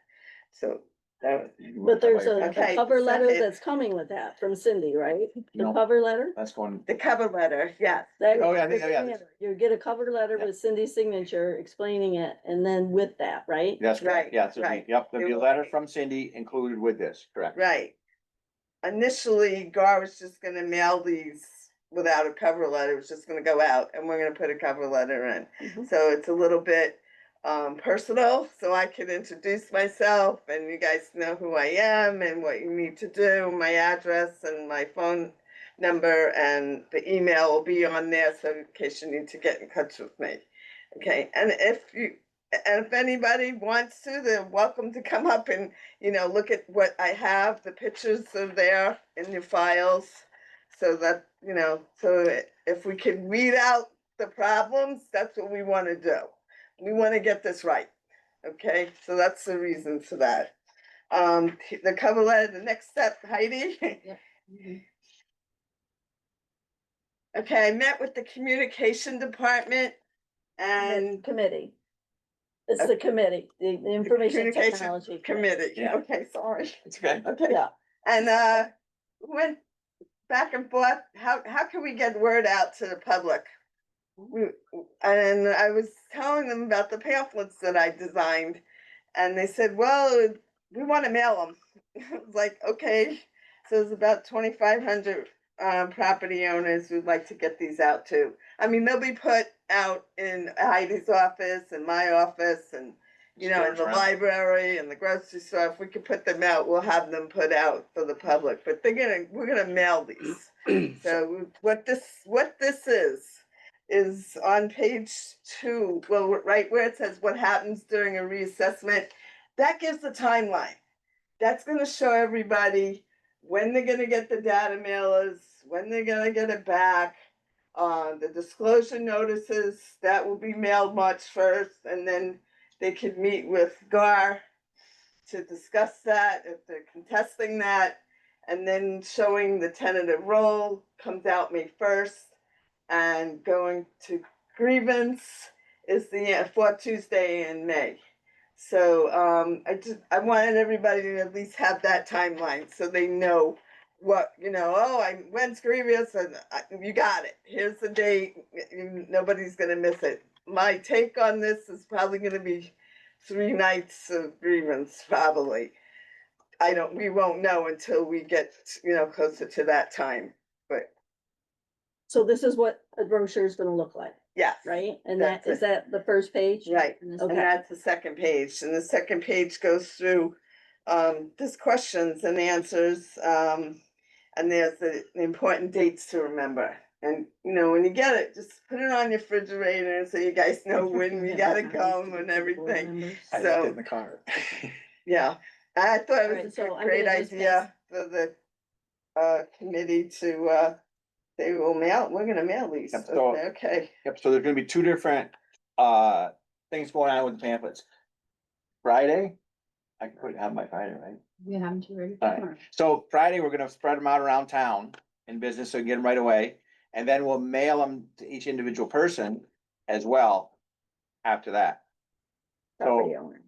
So that, But there's a Okay, cover letter second. that's coming with that from Cindy, right? The No. cover letter? That's going, the cover letter, yes. Oh, yeah, I think- yeah. You get a cover letter Yeah. with Cindy's signature explaining it, and then with that, right? that's correct, Right, yeah, so, right. yep, there'll be a letter from Cindy included with this, correct? Right. Initially, Gar was just gonna mail these without a cover letter, it was just gonna go out, and we're gonna put a cover letter in. Mhm. So it's a little bit personal, so I can introduce myself and you guys know who I am and what you need to do, my address and my phone number, and the email will be on there, so in case you need to get in touch with me. Okay, and if anybody wants to, they're welcome to come up and, look at what I have, the pictures are there in your files. So that, so if we can weed out the problems, that's what we wanna do. We wanna get this right, okay? So that's the reason for that. The cover letter, the next step, Heidi. Okay, I met with the communication department and Committee. It's the committee, the information communication technology. committee, Yeah. okay, sorry. It's okay. Okay, Yeah, And, went back and forth, how can we get word out to the public? And I was telling them about the pamphlets that I designed, and they said, well, we wanna mail them. I was like, okay, so there's about 2,500 property owners who'd like to get these out to. I mean, they'll be put out in Heidi's office and my office and, you know, in the library and the grocery store. If we could put them out, we'll have them put out for the public, but we're gonna mail these. So what this is on page 2, well, right where it says what happens during a reassessment, that gives the timeline. That's gonna show everybody when they're gonna get the data mailers, when they're gonna get it back. The disclosure notices, that will be mailed March 1st, and then they could meet with GAR to discuss that, if they're contesting that. And then showing the tentative roll comes out May 1st, and going to grievance is the 4th Tuesday in May. So I wanted everybody to at least have that timeline so they know what, you know, when's grievance, and you got it. Here's the date, nobody's gonna miss it. My take on this is probably gonna be 3 nights of grievance, probably. We won't know until we get, you know, closer to that time, but So this is what a brochure is gonna look like, yes. right? And That's is that the first page? Right, And and Okay. that's the second page, and the second page goes through, just questions and answers, and there's the important dates to remember. And, you know, when you get it, just put it on your refrigerator so you guys know when you gotta come and everything. I left it So, in the car. yeah, I thought it Alright, was so a I'm great gonna just idea for the, committee to, say, we're gonna mail these. Yep, so- Okay, Yep, so there's gonna be 2 different, things going on with the pamphlets. Friday, I can have my Friday, right? We have them to ready. All right. So Friday, we're gonna spread them out around town in business, so you get them right away, and then we'll mail them to each individual person as well after that. property So, owner.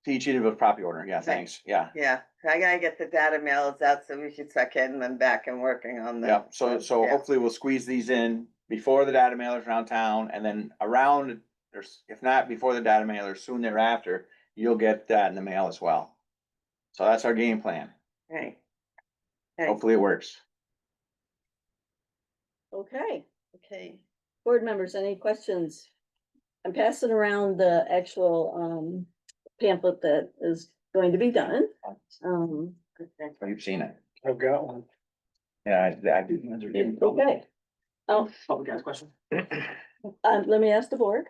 to each individual property owner, yeah, Okay. thanks, yeah. Yeah, I gotta get the data mails out so we can start getting them back and working on them. Yeah, so Yeah. hopefully we'll squeeze these in before the data mailers around town, and then around, if not before the data mailers, soon thereafter, you'll get that in the mail as well. So that's our game plan. Right. Okay. Hopefully it works. Okay, Okay, board members, any questions? I'm passing around the actual pamphlet that is going to be done. So you've seen it. I've got one. Yeah, I did. Okay. Oh, Public has question? let me ask the board.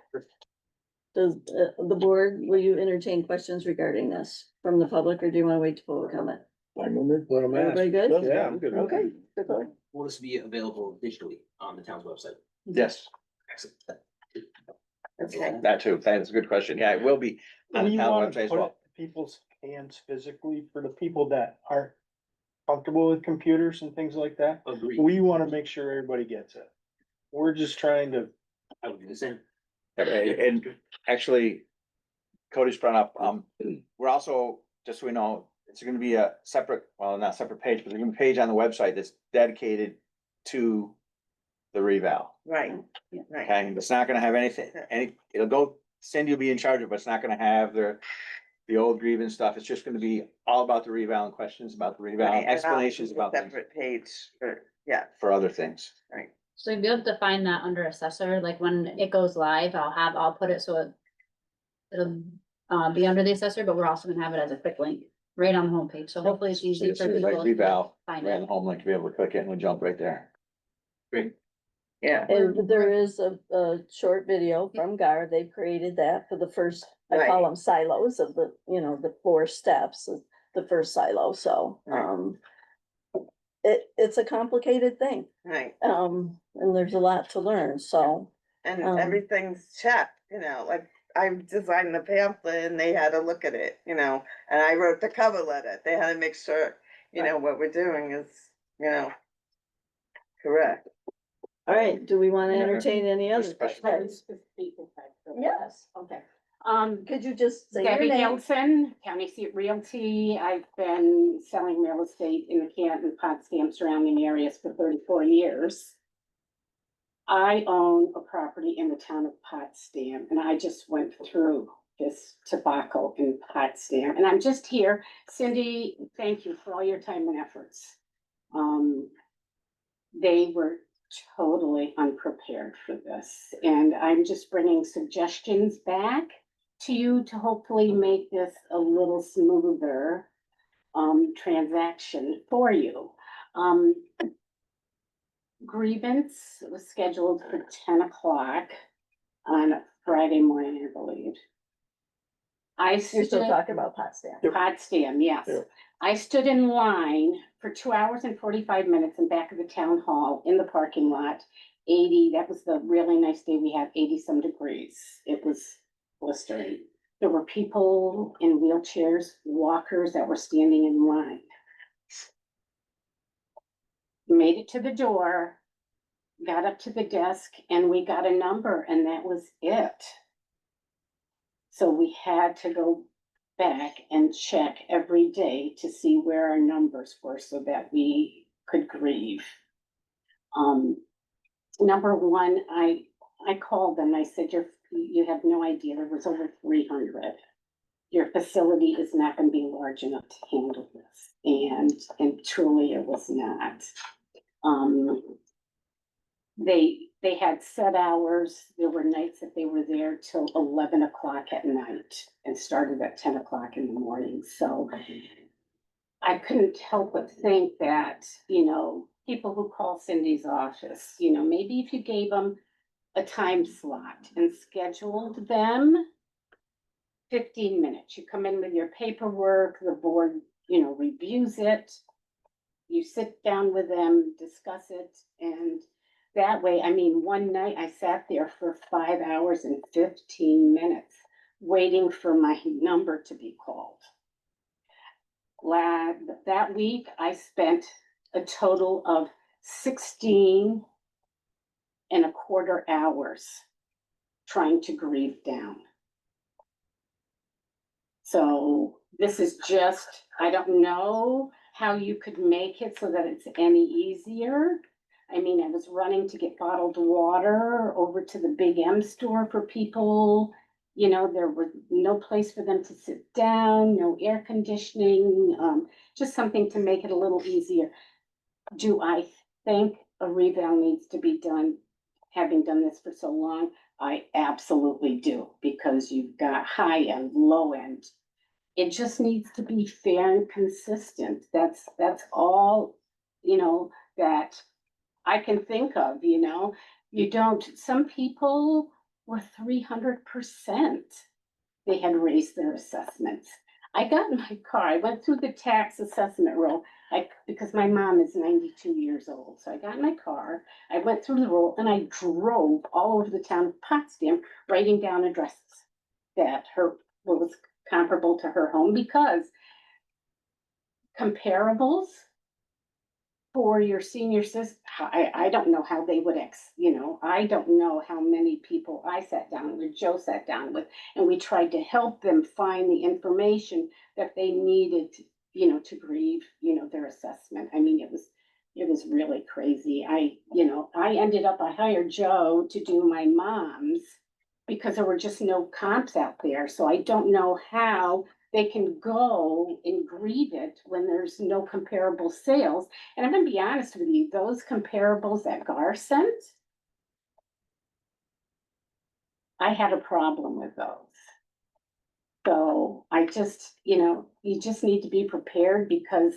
Does the board, will you entertain questions regarding this from the public, or do you want to wait till public comment? Let them ask. Everybody good? Yeah, I'm good. Okay. good call. Will this be available digitally on the town's website? Yes, Excellent. okay. that too. That is a good question. Yeah, it will be on the We town wanna website as put it well. in people's hands physically for the people that aren't comfortable with computers and things like that. Agreed. We wanna make sure everybody gets it. We're just trying to, I would do the same. And actually, Cody's brought up, we're also, just so we know, it's gonna be a separate, well, not separate page, but there's gonna be a page on the website that's dedicated to the reval. Right, right. Okay, it's not gonna have anything, it'll go, Cindy will be in charge of it, but it's not gonna have the old grievance stuff. It's just gonna be all about the reval and questions about the reval, Right, and I'll explanations do a about things separate page for, yeah, for other things. right. So you'll be able to find that under assessor, like when it goes live, I'll put it so it'll be under the assessor, but we're also gonna have it as a quick link right on the homepage. So hopefully it's easy for Like people to reval, find right on it. the home link to be able to click it and we'll jump right there. Yeah, And there is a short video from GAR. They've created that for the first, I call Right. them silos of the, you know, the 4 steps of the first silo, so, Right. it's a complicated thing. right. And there's a lot to learn, so, And Um, everything's checked, you know, like I designed the pamphlet and they had to look at it, you know, and I wrote the cover letter. They had to make sure, you know, what we're doing is, you know, correct. all right, do we want to Yeah. entertain any other Just special- questions? Yes. Yes. Okay. Could you just say your Debbie name? Hilton, County Seat Realty. I've been selling real estate in the Canton, Potsdam surrounding areas for 34 years. I own a property in the town of Potsdam, and I just went through this tobacco in Potsdam, and I'm just here. Cindy, thank you for all your time and efforts. They were totally unprepared for this, and I'm just bringing suggestions back to you to hopefully make this a little smoother transaction for you. Grievance was scheduled for 10 o'clock on Friday morning, I believe. You're still talking about Potsdam. Potsdam, yes. Yeah. I stood in line for 2 hours and 45 minutes in back of the town hall in the parking lot. 80, that was the really nice day we had, 80 some degrees. It was blistering. There were people in wheelchairs, walkers that were standing in line. Made it to the door, got up to the desk, and we got a number, and that was it. So we had to go back and check every day to see where our numbers were so that we could grieve. Number one, I called them, I said, you have no idea, there was over 300. Your facility is not gonna be large enough to handle this, and truly it was not. They had set hours. There were nights that they were there till 11 o'clock at night and started at 10 o'clock in the morning. So I couldn't help but think that, people who call Cindy's office, maybe if you gave them a time slot and scheduled them 15 minutes, you come in with your paperwork, the board, reviews it. You sit down with them, discuss it, and that way, one night I sat there for 5 hours and 15 minutes waiting for my number to be called. That week, I spent a total of 16 and a quarter hours trying to grieve down. So this is just, I don't know how you could make it so that it's any easier. I was running to get bottled water over to the Big M store for people. There was no place for them to sit down, no air conditioning, just something to make it a little easier. Do I think a revale needs to be done, having done this for so long? I absolutely do, because you've got high and low end. It just needs to be fair and consistent. That's all, that I can think of, you don't, some people were 300%. They had raised their assessments. I got in my car, I went through the tax assessment roll, because my mom is 92 years old. So I got in my car, I went through the roll, and I drove all over the town of Potsdam, writing down addresses that what was comparable to her home, because comparables for your senior citizen, I don't know how they would I don't know how many people I sat down with, Joe sat down with, and we tried to help them find the information that they needed, to grieve, their assessment. It was really crazy. I ended up, I hired Joe to do my mom's because there were just no comps out there. So I don't know how they can go and grieve it when there's no comparable sales. And I'm gonna be honest with you, those comparables that Gar sent, I had a problem with those. So I just, you just need to be prepared, because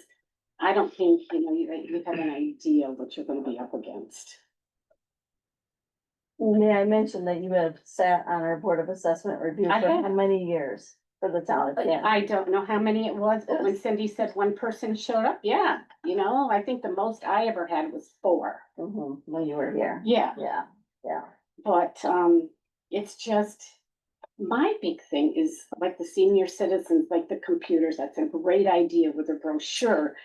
I don't think, you have an idea what you're gonna be up against. May I mention that you have sat on our Board of Assessment Review I for have. how many years for the town of Canton? I don't know how many it was, but when Cindy said one person showed up, yeah, I think the most I ever had was 4. When you were here. Yeah. Yeah. But it's just, my big thing is like the senior citizens, like the computers, that's a great idea with a brochure,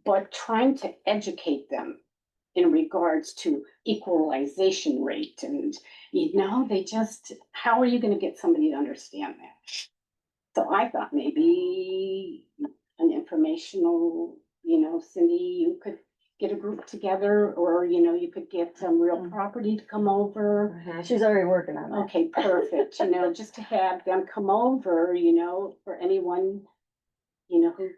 but trying to educate them in regards to equalization rate and, they just, how are you gonna get somebody to understand that? So I thought maybe an informational, Cindy, you could get a group together, or, you could get some real property to come over. She's already working on that. Okay, perfect, just to have them come over, for anyone, who.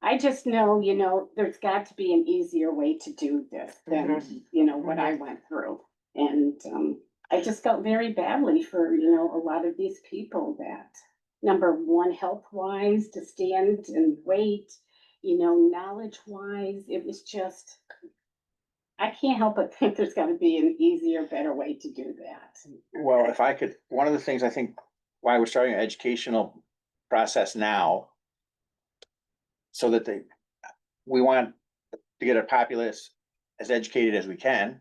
I just know, there's got to be an easier way to do this than, what I went through. And, I just felt very badly for, a lot of these people that, number one, health-wise, to stand and wait, knowledge-wise, it was just, I can't help but think there's gotta be an easier, better way to do that. Well, if I could, one of the things I think why we're starting an educational process now, so that we want to get our populace as educated as we can.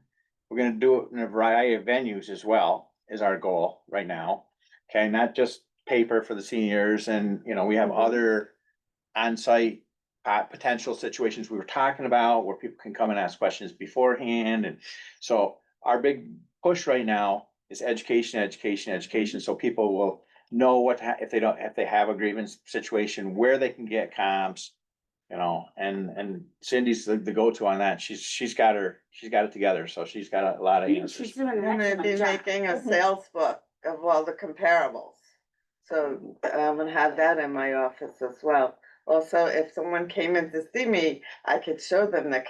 We're gonna do it in a variety of venues as well, is our goal right now. Okay, not just paper for the seniors, and, we have other on-site potential situations we were talking about where people can come and ask questions beforehand. And so our big push right now is education, education, education. So people will know if they have a grievance situation, where they can get comps, and Cindy's the go-to on that. She's got it together. So she's got a lot of answers. She's doing an I'm gonna be excellent job. making a sales book of all the comparables. So I'm gonna have that in my office as well. Also, if someone came in to see me, I could show them the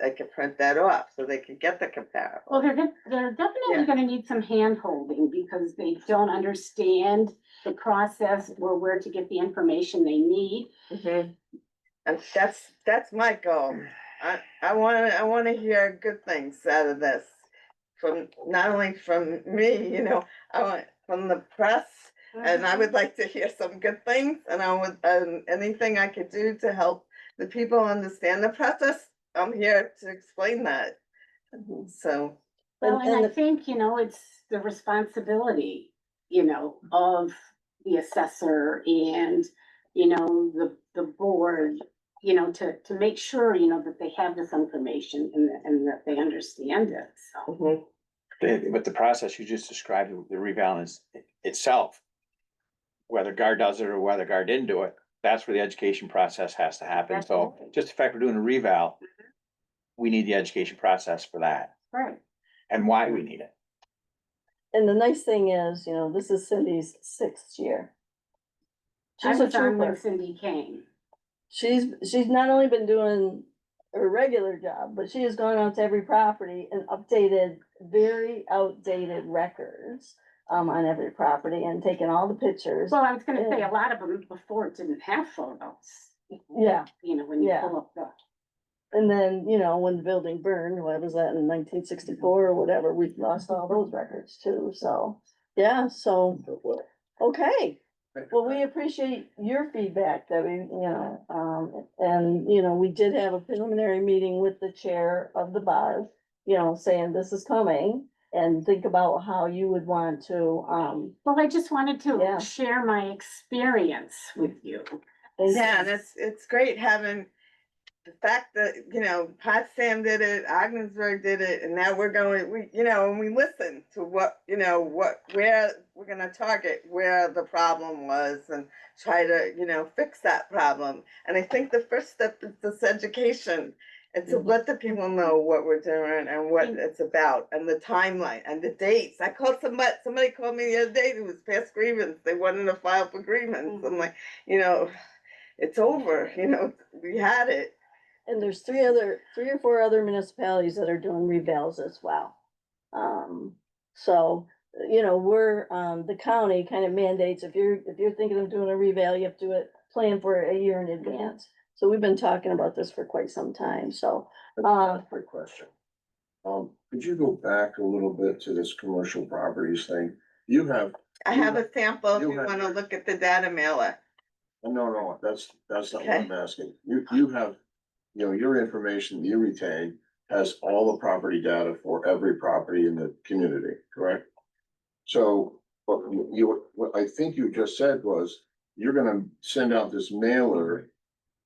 they could print that off so they could get the comparable. Well, they're definitely Yeah. gonna need some hand holding because they don't understand the process or where to get the information they need. And that's my goal. I wanna hear good things out of this. From, not only from me, I want from the press. And I would like to hear some good things, and anything I could do to help the people understand the process, I'm here to explain that. So. Well, and I think, it's the responsibility, of the assessor and, the board, to make sure, that they have this information and that they understand it, so. But the process you just described, the rebalance itself, whether GAR does it or whether GAR didn't do it, that's where the education process has to happen. So just the fact we're doing a reval, we need the education process for that Right. and why we need it. And the nice thing is, this is Cindy's 6th year. I She's a was on when trooper. Cindy came. She's not only been doing her regular job, but she has gone out to every property and updated very outdated records on every property and taken all the pictures. Well, I was gonna say, a lot of them before didn't have photos. Yeah. When you Yeah. pull up the. And then, when the building burned, what was that, in 1964 or whatever, we lost all those records too, so, yeah, so, okay. Well, we appreciate your feedback, Debbie, and, we did have a preliminary meeting with the chair of the bar, saying this is coming, and think about how you would want to, Well, I just wanted Yeah. to share my experience with you. Yeah, and it's great having the fact that, Potsdam did it, Ogdensburg did it, and now we're going, and we listen to where we're gonna target, where the problem was and try to, fix that problem. And I think the first step is this education and to let the people know what we're doing and what it's about and the timeline and the dates. I called somebody called me the other day who was past grievance. They wanted to file for grievance. I'm like, it's over, we had it. and there's 3 or 4 other municipalities that are doing revals as well. So, we're, the county kind of mandates, if you're thinking of doing a reval, you have to do it, plan for a year in advance. So we've been talking about this for quite some time, so, Quick question. Could you go back a little bit to this commercial properties thing? I have a sample if you you have- wanna look at the data mailer. No, that's not what Okay. I'm asking. You have, your information you retain has all the property data for every property in the community, correct? So, what I think you just said was, you're gonna send out this mailer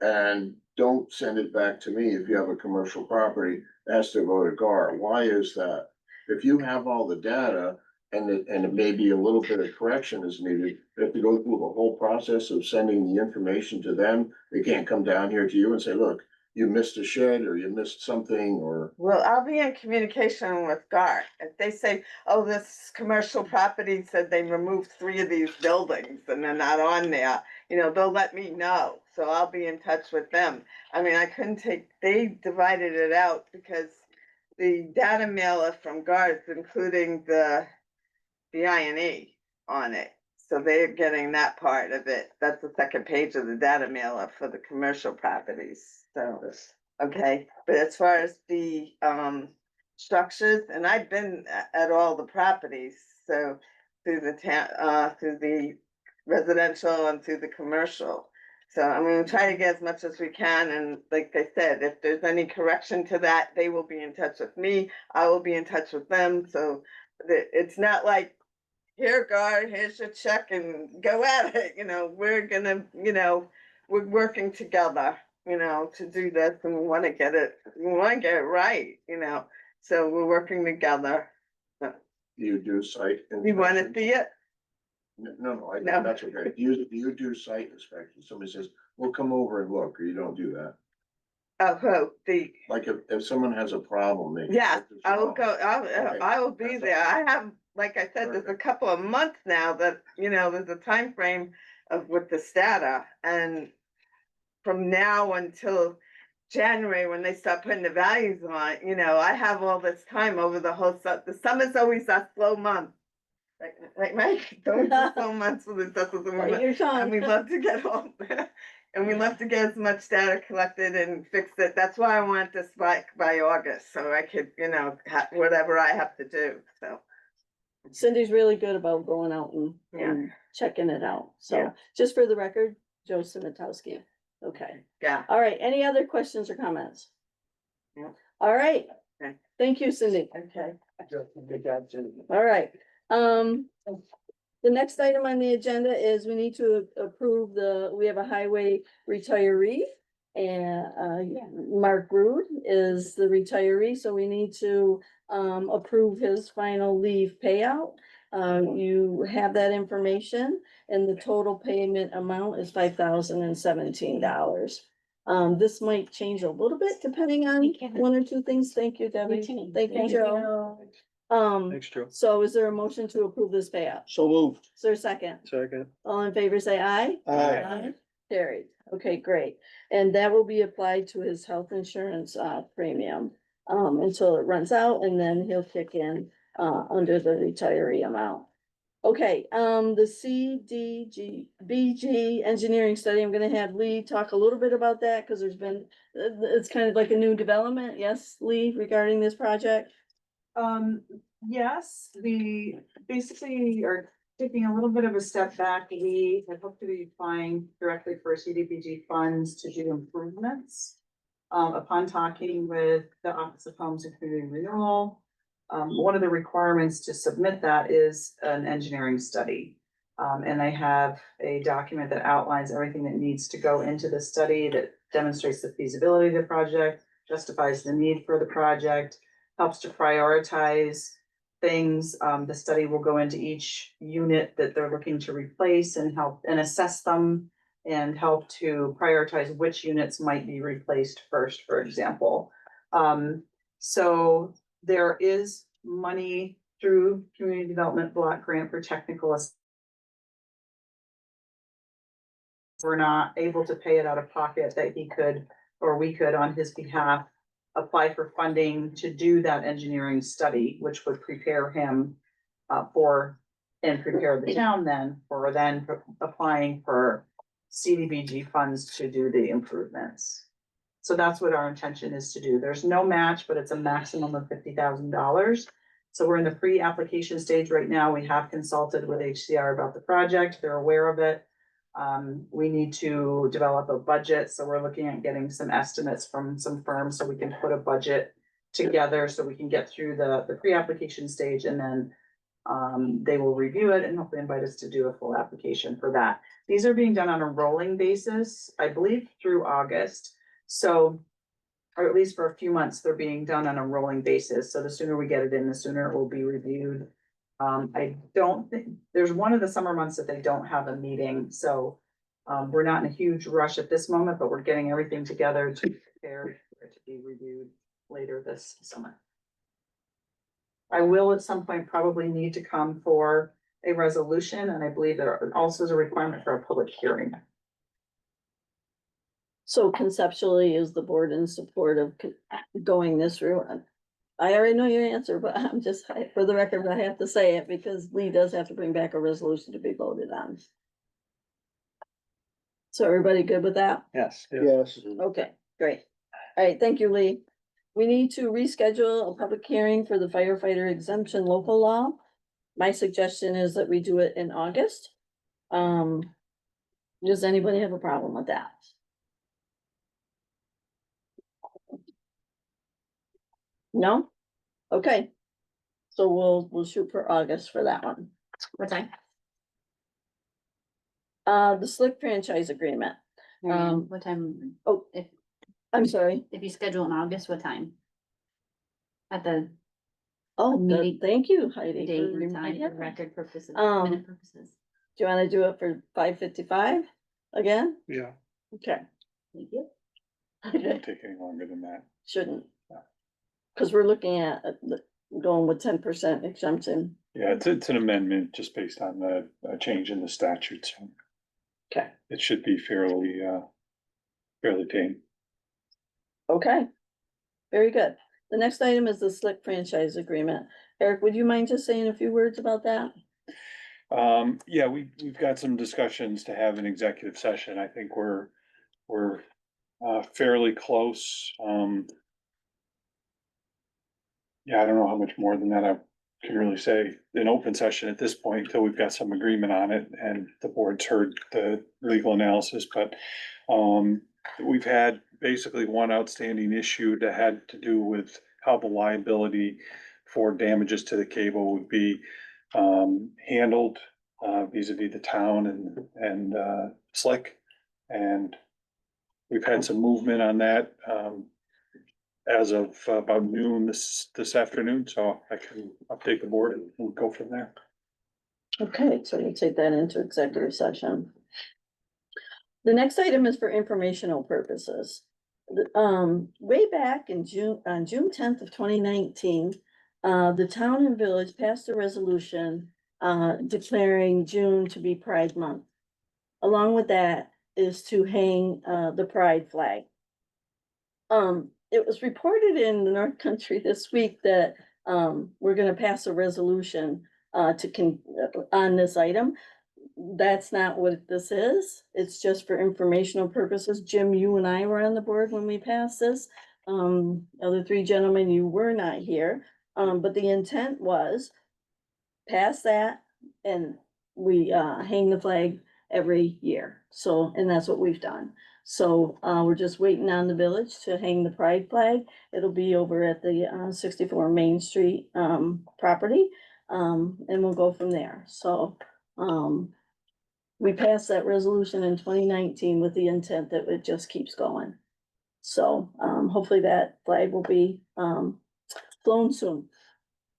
and don't send it back to me if you have a commercial property. has to go to GAR. Why is that? If you have all the data and it may be a little bit of correction is needed, they have to go through the whole process of sending the information to them. They can't come down here to you and say, look, you missed a shed or you missed something or. Well, I'll be in communication with GAR. If they say, oh, this commercial property said they removed 3 of these buildings and they're not on there, you know, they'll let me know. So I'll be in touch with them. I mean, I couldn't take, they divided it out because the data mailer from GAR is including the INE on it. So they're getting that part of it. That's the second page of the data mailer for the commercial properties. So, okay, but as far as the structures, and I've been at all the properties, so through the town, through the residential and through the commercial. So I'm gonna try to get as much as we can, and like I said, if there's any correction to that, they will be in touch with me, I will be in touch with them, so it's not like, here, GAR, here's your check and go at it, you know, we're gonna, you know, we're working together, you know, to do this, and we wanna get it right, you know, so we're working together. You do site. You wanna inspections? see it? No, No. that's okay. You do site inspection. Somebody says, we'll come over and look, or you don't do that. Oh, who, Like if someone has a problem, they. yeah, I will go, Okay. I will be That's there, I have, like I said, there's a couple of months now that, you know, there's a time frame of with the data, and from now until January, when they start putting the values on, you know, I have all this time over the whole the summer's always a slow month. Like Mike, always a slow months for the assessors, Bite your tongue. and we love to get all, and we love to get as much data collected and fix it. That's why I want this by August, so I could, you know, whatever I have to do, so. Cindy's really good about going out and checking it out. So Yeah. just for the record, Joe Simitowski. Okay. Yeah. All right. Any other questions or comments? Yeah. All right. Okay. Thank you, Cindy. Okay. Good job, Cindy. All right. The next item on the agenda is we need to approve we have a highway retiree. And Mark Rude is the retiree, so we need to approve his final leave payout. You have that information, and the total payment amount is $5,017. This might change a little bit depending on Thank you. 1 or 2 things. Thank you, Debbie. too. Thank you, Joe. Thanks, Joe. So is there a motion to approve this payout? So moved. Is there a second? Second. All in favor, say aye. Aye. Carried. Okay, great. And that will be applied to his health insurance premium until it runs out, and then he'll kick in under the retiree amount. Okay, the BG engineering study, I'm gonna have Lee talk a little bit about that, because there's been, it's kind of like a new development. Yes, Lee, regarding this project? Yes, we basically are taking a little bit of a step back. We had hoped to be applying directly for CDBG funds to do improvements. Upon talking with the Office of Homes and Community Renewal, one of the requirements to submit that is an engineering study. And they have a document that outlines everything that needs to go into the study, that demonstrates the feasibility of the project, justifies the need for the project, helps to prioritize things. The study will go into each unit that they're looking to replace and help and assess them and help to prioritize which units might be replaced first, for example. So there is money through Community Development Block Grant for technical assistance. We're not able to pay it out of pocket, that he could, or we could on his behalf, apply for funding to do that engineering study, which would prepare him prepare the town then for applying for CDBG funds to do the improvements. So that's what our intention is to do. There's no match, but it's a maximum of $50,000. So we're in the pre-application stage right now. We have consulted with HCR about the project. They're aware of it. We need to develop a budget, so we're looking at getting some estimates from some firms so we can put a budget together so we can get through the pre-application stage, and then they will review it and hopefully invite us to do a full application for that. These are being done on a rolling basis, I believe through August. So or at least for a few months, they're being done on a rolling basis, so the sooner we get it in, the sooner it will be reviewed. I don't think, there's one of the summer months that they don't have a meeting, so we're not in a huge rush at this moment, but we're getting everything together to prepare for it to be reviewed later this summer. I will at some point probably need to come for a resolution, and I believe there also is a requirement for a public hearing. So conceptually, is the board in support of going this route? I already know your answer, but I'm just, for the record, I have to say it because Lee does have to bring back a resolution to be voted on. So everybody good with that? Yes. Yes. Okay, great. All right, thank you, Lee. We need to reschedule a public hearing for the firefighter exemption local law. My suggestion is that we do it in August. Does anybody have a problem with that? No? Okay. So we'll shoot for August for that one. What time? The Slick franchise agreement. What time? Oh, If, I'm sorry. if you schedule in August, what time? At the Oh, Meeting. thank you, Heidi. date for and time reminding for me. record purposes, Um, minute purposes. Do you wanna do it for 5:55 again? Yeah, Okay. Thank you. it won't take any longer than that. Shouldn't. Cause we're looking at going with 10% exemption. Yeah, it's an amendment just based on the change in the statutes. Okay. It should be fairly tame. Okay. Very good. The next item is the Slick franchise agreement. Eric, would you mind just saying a few words about that? Yeah, we've got some discussions to have an executive session. I think we're fairly close. Yeah, I don't know how much more than that I can really say in open session at this point until we've got some agreement on it and the board's heard the legal analysis, but we've had basically one outstanding issue that had to do with how the liability for damages to the cable would be handled vis-a-vis the town and Slick. And we've had some movement on that as of about noon this afternoon, so I can update the board and we'll go from there. Okay, so we'll take that into executive session. The next item is for informational purposes. Way back in June, on June 10th of 2019, the town and village passed a resolution declaring June to be Pride Month. Along with that is to hang the pride flag. It was reported in the North Country this week that we're gonna pass a resolution on this item. That's not what this is. It's just for informational purposes. Jim, you and I were on the board when we passed this. Other three gentlemen, you were not here. But the intent was pass that and we hang the flag every year. So, and that's what we've done. So, we're just waiting on the village to hang the pride flag. It'll be over at the 64 Main Street property. And we'll go from there. So, we passed that resolution in 2019 with the intent that it just keeps going. So, hopefully that flag will be flown soon.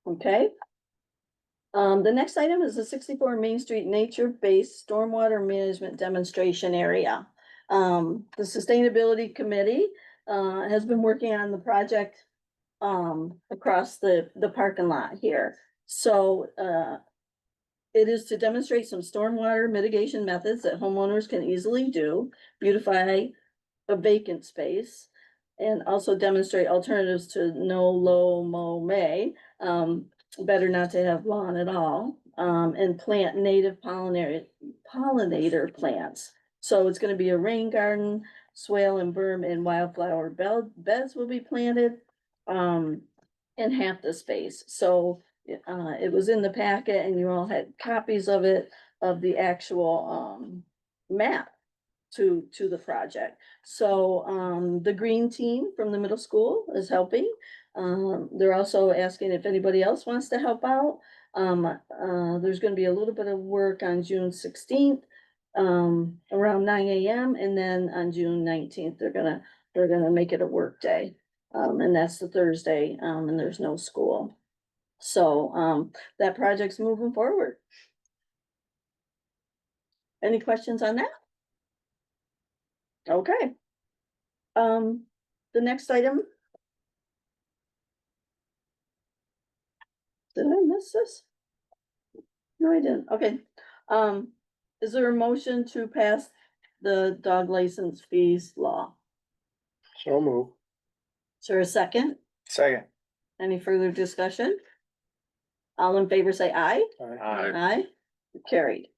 Okay? The next item is the 64 Main Street Nature-Based Stormwater Management Demonstration Area. The Sustainability Committee has been working on the project across the parking lot here. So it is to demonstrate some stormwater mitigation methods that homeowners can easily do, beautify a vacant space, and also demonstrate alternatives to no, low, mow, may. Better not to have lawn at all, and plant native pollinator plants. So it's gonna be a rain garden, swale and berm and wildflower beds will be planted in half the space. So it was in the packet and you all had copies of it, of the actual map to the project. So the green team from the middle school is helping. They're also asking if anybody else wants to help out. There's gonna be a little bit of work on June 16th, around 9 AM, and then on June 19th, they're gonna make it a work day. And that's the Thursday, and there's no school. So, that project's moving forward. Any questions on that? Okay. The next item. Did I miss this? No, I didn't. Okay. Is there a motion to pass the dog license fees law? So move. Is there a second? Second. Any further discussion? All in favor, say aye. Aye. Aye, carried.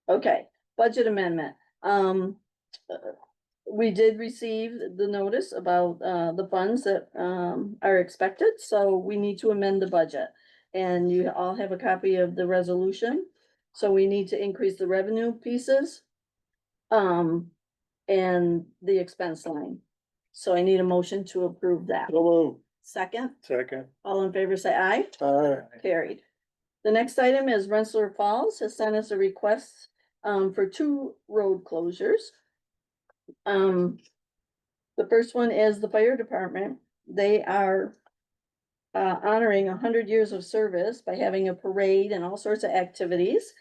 Okay, budget amendment. We did receive the notice about, the funds that, are expected, so we need to amend the budget. And you all have a copy of the resolution, so we need to increase the revenue pieces. And the expense line. So I need a motion to approve that. So move. Second, Second. all in favor, say aye. Carried. The next item is Rensselaer Falls has sent us a request for 2 road closures. The first one is the fire department. They are honoring 100 years of service by having a parade and all sorts of activities.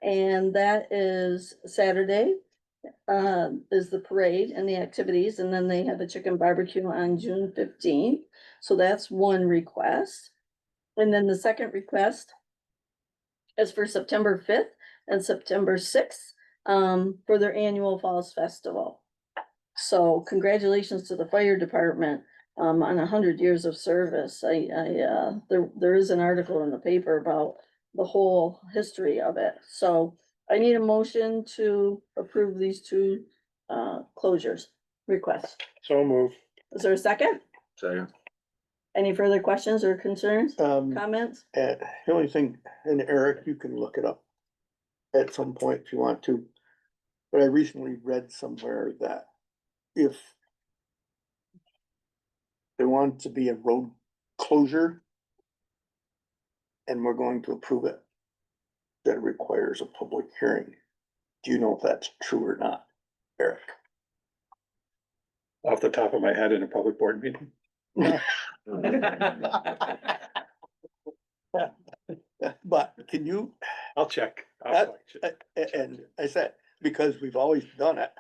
And that is Saturday, is the parade and the activities, and then they have a chicken barbecue on June 15th. So that's one request. And then the second request is for September 5th and September 6th, for their annual Falls Festival. So congratulations to the fire department, on 100 years of service. There is an article in the paper about the whole history of it. So I need a motion to approve these 2, closures requests. So move. Is there a second? Second. Any further questions or concerns, The comments? only thing, and Eric, you can look it up at some point if you want to. But I recently read somewhere that if there wanted to be a road closure and we're going to approve it, that it requires a public hearing. Do you know if that's true or not, Eric? Off the top of my head in a public board meeting. But can you, I'll check. and I said, because we've always done it.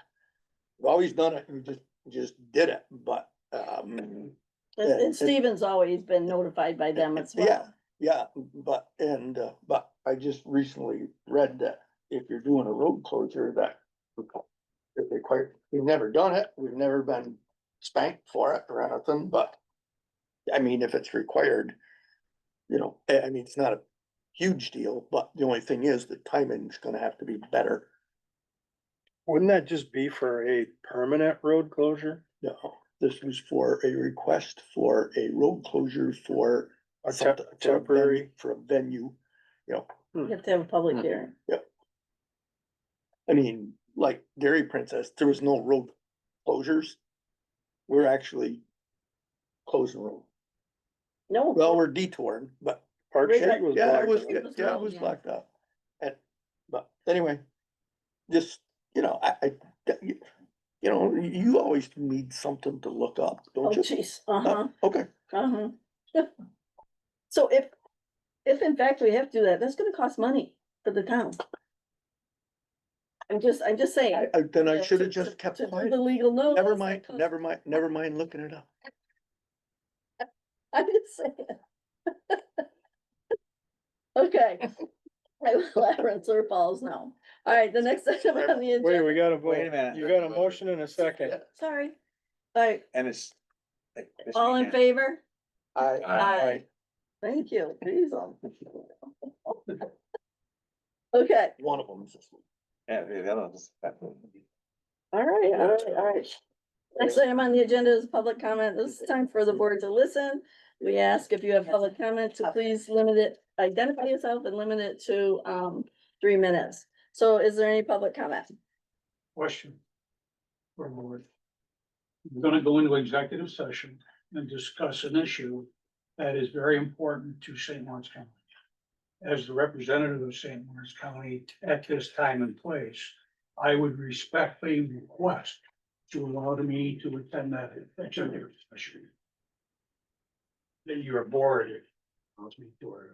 We've always done it, and we just did it, but, And Stephen's always been notified by them as well. yeah, but I just recently read that if you're doing a road closure, that it requires, we've never done it, we've never been spanked for it or anything, but I mean, if it's required, I mean, it's not a huge deal, but the only thing is the timing's gonna have to be better. Wouldn't that just be for a permanent road closure? No, this was for a request for a road closure for A something, temporary? for a venue, You have to have a public Hmm. hearing. I mean, like Dairy Princess, there was no road closures. We're actually closing road. No. Well, we're detouring, but. Park Right, Street was Yeah, it blocked was, off. yeah, it was blocked up. But anyway, just, you always need something to look up, Oh, don't you? jeez, uh-huh, Okay, uh-huh. So if in fact we have to do that, that's gonna cost money for the town. I'm just saying. then I Yeah, should have to- just kept to do quiet. The legal notice. Never that mind, costs- never mind looking it up. I'm just saying. Okay. I will let Rensselaer Falls know. All right, the next item on the Wait, agenda, we gotta Wait a vote. minute. You got a motion and a second. sorry. All right, And it's. like this all in weekend. favor? Aye. Thank you. Please. Okay, One of them is this one. Yeah, the other one's. all right. Next item on the agenda is public comment. This is time for the board to listen. We ask if you have public comment to please limit it, identify yourself and limit it to 3 minutes. So is there any public comment? Question. For the board. We're gonna go into executive session and discuss an issue that is very important to St. Lawrence County. As the representative of St. Lawrence County at this time and place, I would respectfully request to allow me to attend that executive session. that you're bored. Let's me do it.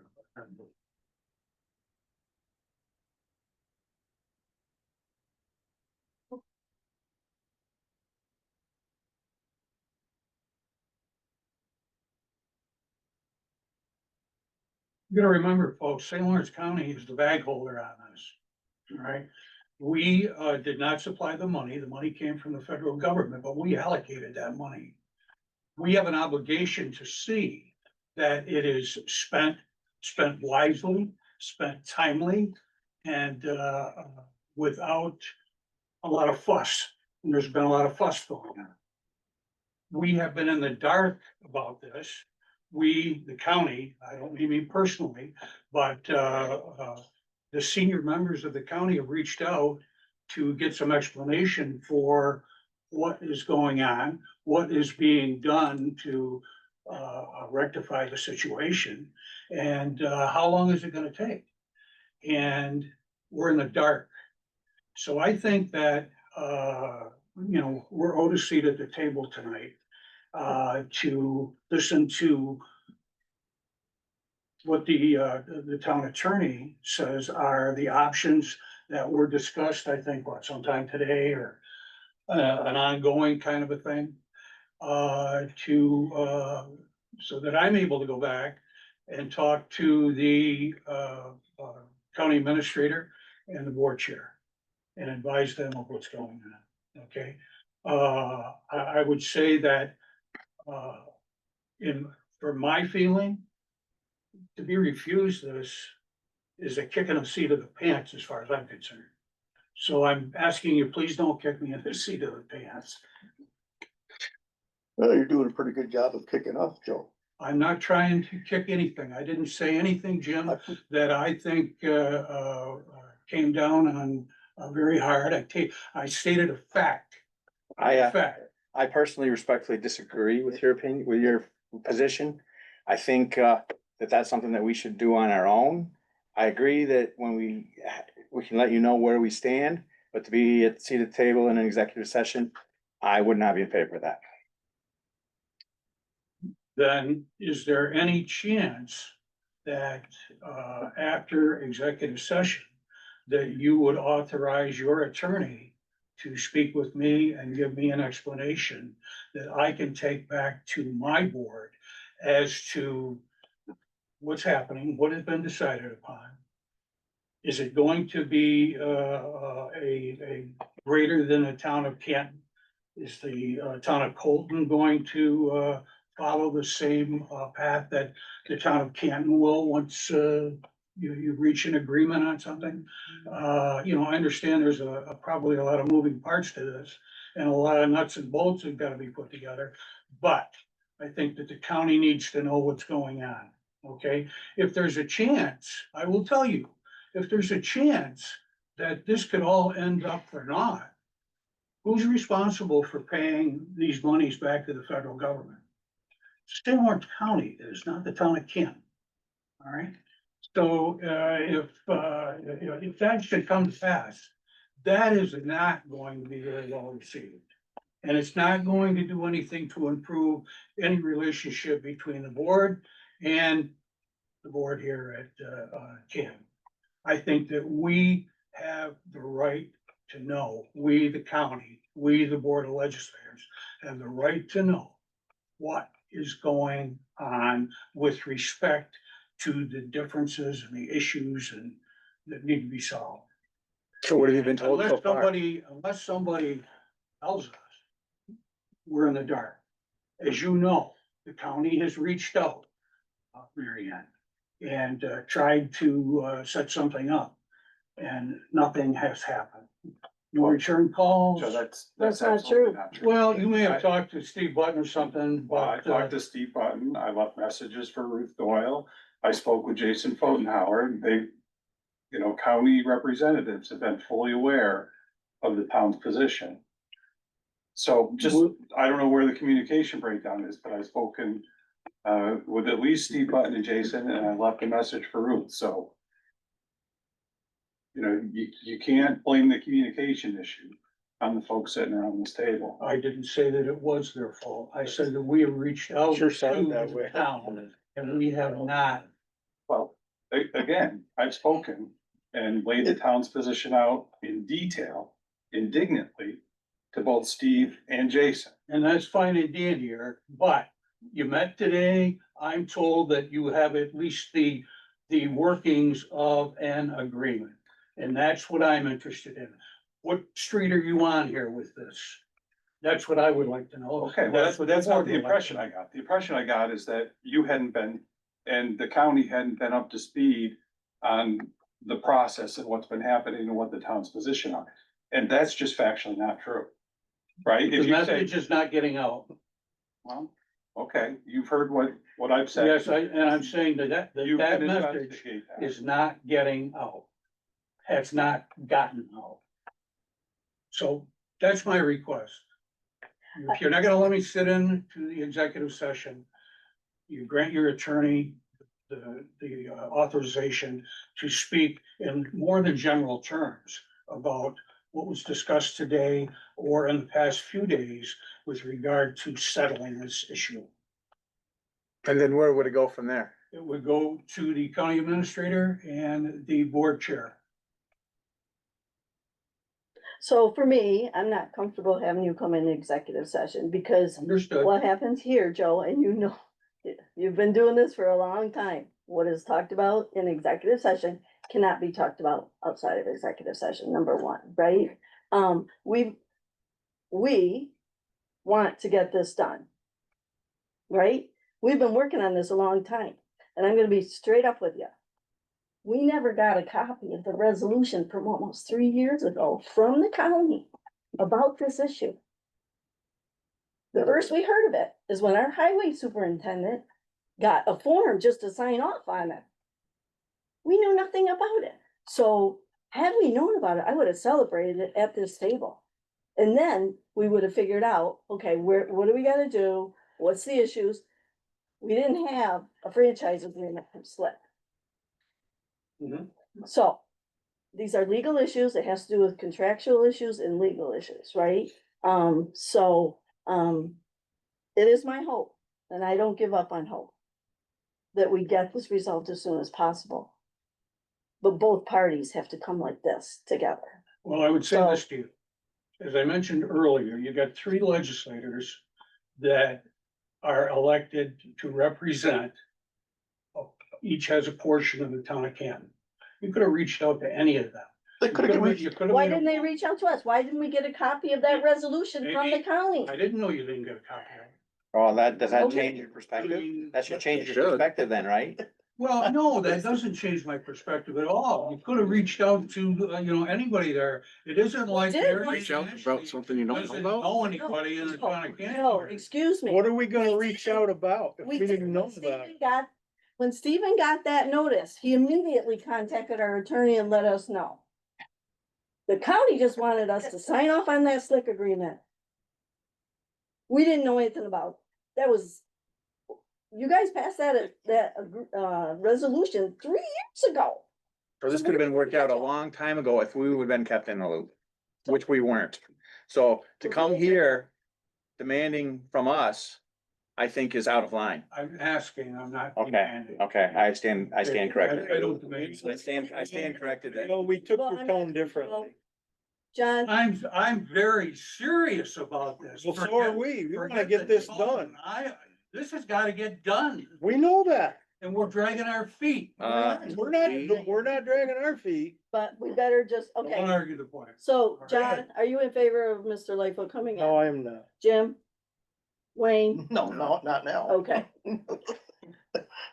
You gotta remember, folks, St. Lawrence County is the bag holder on this, all right? We did not supply the money came from the federal government, but we allocated that money. We have an obligation to see that it is spent wisely, spent timely, and without a lot of fuss. And there's been a lot of fuss going on. We have been in the dark about this. We, the county, I don't mean me personally, but the senior members of the county have reached out to get some explanation for what is going on, what is being done to rectify the situation, and how long is it gonna take? And we're in the dark. So I think that, you know, we're owed a seat at the table tonight to listen to what the town attorney says are the options that were discussed, I think, what, sometime today, or an ongoing kind of a thing. So that I'm able to go back and talk to the county administrator and the board chair and advise them of what's going on, okay? I would say that for my feeling, to be refused this is a kick in the seat of the pants as far as I'm concerned. So I'm asking you, please don't kick me in the seat of the pants. Well, you're doing a pretty good job of kicking off, Joe. I'm not trying to kick anything. I didn't say anything, Jim, that I think came down on very hard. I stated a fact. Fact. I personally respectfully disagree with your opinion, with your position. I think that that's something that we should do on our own. I agree that when we can let you know where we stand, but to be at the seat of the table in an executive session, I would not be in favor of that. Then is there any chance that after executive session, that you would authorize your attorney to speak with me and give me an explanation that I can take back to my board as to what's happening, what has been decided upon? Is it going to be a greater than the town of Canton? Is the town of Colton going to follow the same path that the town of Canton will once you reach an agreement on something? You know, I understand there's probably a lot of moving parts to this and a lot of nuts and bolts have got to be put together. But I think that the county needs to know what's going on, okay? If there's a chance, I will tell you, if there's a chance that this could all end up for naught, who's responsible for paying these monies back to the federal government? St. Lawrence County is, not the town of Canton. All right, so if that should come to pass, that is not going to be very well received. And it's not going to do anything to improve any relationship between the board and the board here at Canton. I think that we have the right to know, we the county, we the board of legislators have the right to know what is going on with respect to the differences and the issues and that need to be solved. So what have you been told so far? Unless somebody tells us, we're in the dark. As you know, the county has reached out, Mary Ann, and tried to set something up, and nothing has happened. No return calls. So that's That's not true. Well, you may have talked to Steve Button or something, I but talked to Steve Button, I left messages for Ruth Doyle, I spoke with Jason Fotenhauer, they, you know, county representatives have been fully aware of the town's position. So just, I don't know where the communication breakdown is, but I've spoken with at least Steve Button and Jason, and I left a message for Ruth, so. You know, you can't blame the communication issue. on the folks sitting around this table. I didn't say that it was their fault. I said that we have reached out Sure to sounded that way. the town and we have not. Well, again, I've spoken and laid the town's position out in detail, indignantly, to both Steve and Jason. And that's fine and dandy, Eric, but you met today. I'm told that you have at least the workings of an agreement. And that's what I'm interested in. What street are you on here with this? That's what I would like to know. Okay, well, what that's not board the would like impression to I got. The impression I got is that you hadn't been, and the county hadn't been up to speed on the process and what's been happening and what the town's position on. And that's just factually not true, right? know. If The you say, message is not getting out. well, okay, you've heard what I've said. Yes, and I'm saying that You that can message investigate that. is not getting out. Has not gotten out. So that's my request. If you're not gonna let me sit in to the executive session, you grant your attorney the authorization to speak in more than general terms about what was discussed today or in the past few days with regard to settling this issue. And then where would it go from there? It would go to the county administrator and the board chair. So for me, I'm not comfortable having you come in executive session because Understood? what happens here, Joe, and you know, you've been doing this for a long time. What is talked about in executive session cannot be talked about outside of executive session, number one, right? We want to get this done. Right? We've been working on this a long time, and I'm gonna be straight up with you. We never got a copy of the resolution from almost 3 years ago from the county about this issue. The first we heard of it is when our highway superintendent got a form just to sign off on it. We knew nothing about it. So had we known about it, I would have celebrated it at this table. And then we would have figured out, okay, what do we gotta do? What's the issues? We didn't have a franchise agreement from SLIP. So these are legal issues. It has to do with contractual issues and legal issues, right? It is my hope, and I don't give up on hope, that we get this resolved as soon as possible. But both parties have to come like this together. Well, I would say this to you. As I mentioned earlier, you got 3 legislators that are elected to represent. Each has a portion of the town of Canton. You could have reached out to any of them. They could have reached. You could have Why made a- didn't they reach out to us? Why didn't we get a copy of that resolution from the county? I didn't know you didn't get a copy of it. Oh, does that Okay. change your perspective? That should change It your should. perspective then, right? Well, no, that doesn't change my perspective at all. You could have reached out to, anybody there. It isn't like. did they're- reach out about something you don't know Doesn't about? know anybody in the town of No, Canton. excuse me. What are we gonna reach out about if we did. didn't know When about it? Stephen got- When Stephen got that notice, he immediately contacted our attorney and let us know. The county just wanted us to sign off on that slick agreement. We didn't know anything about, that was, you guys passed that resolution 3 years ago. So this could have been worked out a long time ago if we would have been kept in the loop, which we weren't. So to come here demanding from us, I think is out of line. I'm asking, I'm not. Okay, demanding. okay, I stand corrected. I don't demand. I stand corrected You then. know, we took Well, the I'm tone not- differently. John, I'm very serious about this. Well, so are we. We wanna get this done. This has gotta get done, We know that. and we're dragging our feet. We're not dragging our feet. but we better just, I won't okay. argue the point. So, John, are you in favor of Mr. Lightfoot coming No, in? I am not. Jim? Wayne? No, not now. Okay,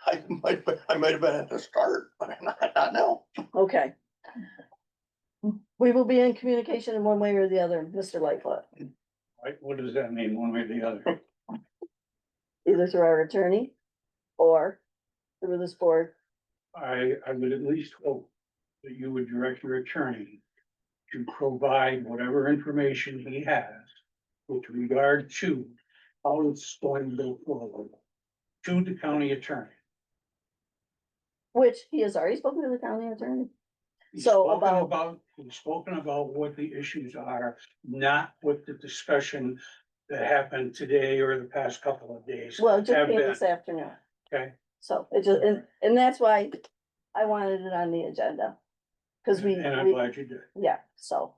I might have been at the start, but not now. okay. We will be in communication in one way or the other, Mr. Lightfoot, Right, what does that mean, one way or the other? either through our attorney or through this board. I would at least hope that you would direct your attorney to provide whatever information he has with regard to how it's going to go forward to the county attorney. Which he has already spoken to the county attorney. He's So spoken he's spoken about what the issues are, not what the discussion that happened today or the past couple of days. Well, it just have came been. this afternoon. Okay, So it just, and that's why I wanted it on the agenda. Cause and I'm glad you did. yeah, so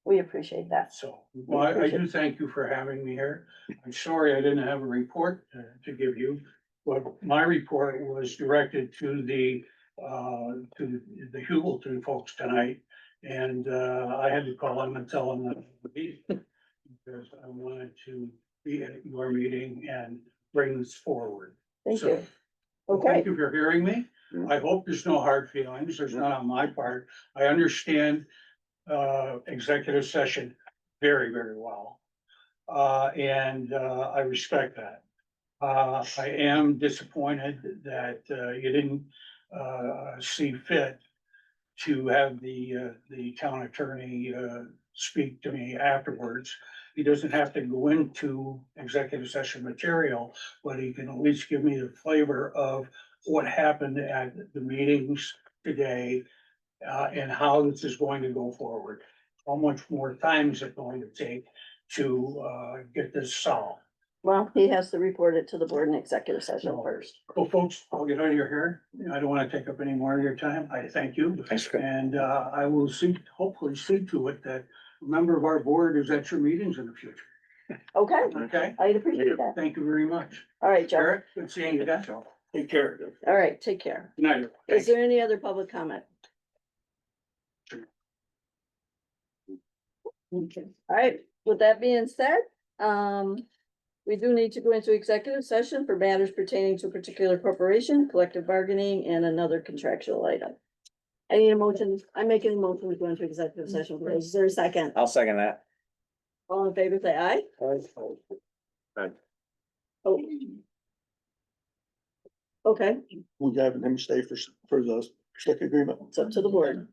we appreciate that. So, well, I do thank you for having me here. I'm sorry I didn't have a report to give you. But my report was directed to the Hubleton folks tonight. And, I had to call them and tell them that I would be, because I wanted to be at your meeting and bring this forward. Thank So, you. well, Okay, thank you for hearing me. I hope there's no hard feelings. There's none on my part. I understand executive session very, very well. And I respect that. I am disappointed that you didn't see fit to have the town attorney speak to me afterwards. He doesn't have to go into executive session material, but he can at least give me the flavor of what happened at the meetings today, and how this is going to go forward. How much more time is it going to take to get this solved? well, he has to report it to the board in executive session No. first. Well, folks, I'll get out of your hair. I don't want to take up any more of your time. I thank you. Thanks, Chris. And I will hopefully see to it that a member of our board is at your meetings in the future. Okay, Okay? I'd appreciate that. Thank you very much. All right, Joe. Eric, good seeing you guys. Take care. All right, take care. Good night. Is there any other public comment? Okay. All right, with that being said, we do need to go into executive session for matters pertaining to a particular corporation, collective bargaining, and another contractual item. I need a motion. I'm making a motion to go into executive session. Is there a second? I'll second that. All in favor, say aye. Aye. Oh. Okay, We having him stay for the stick agreement. it's up to the board.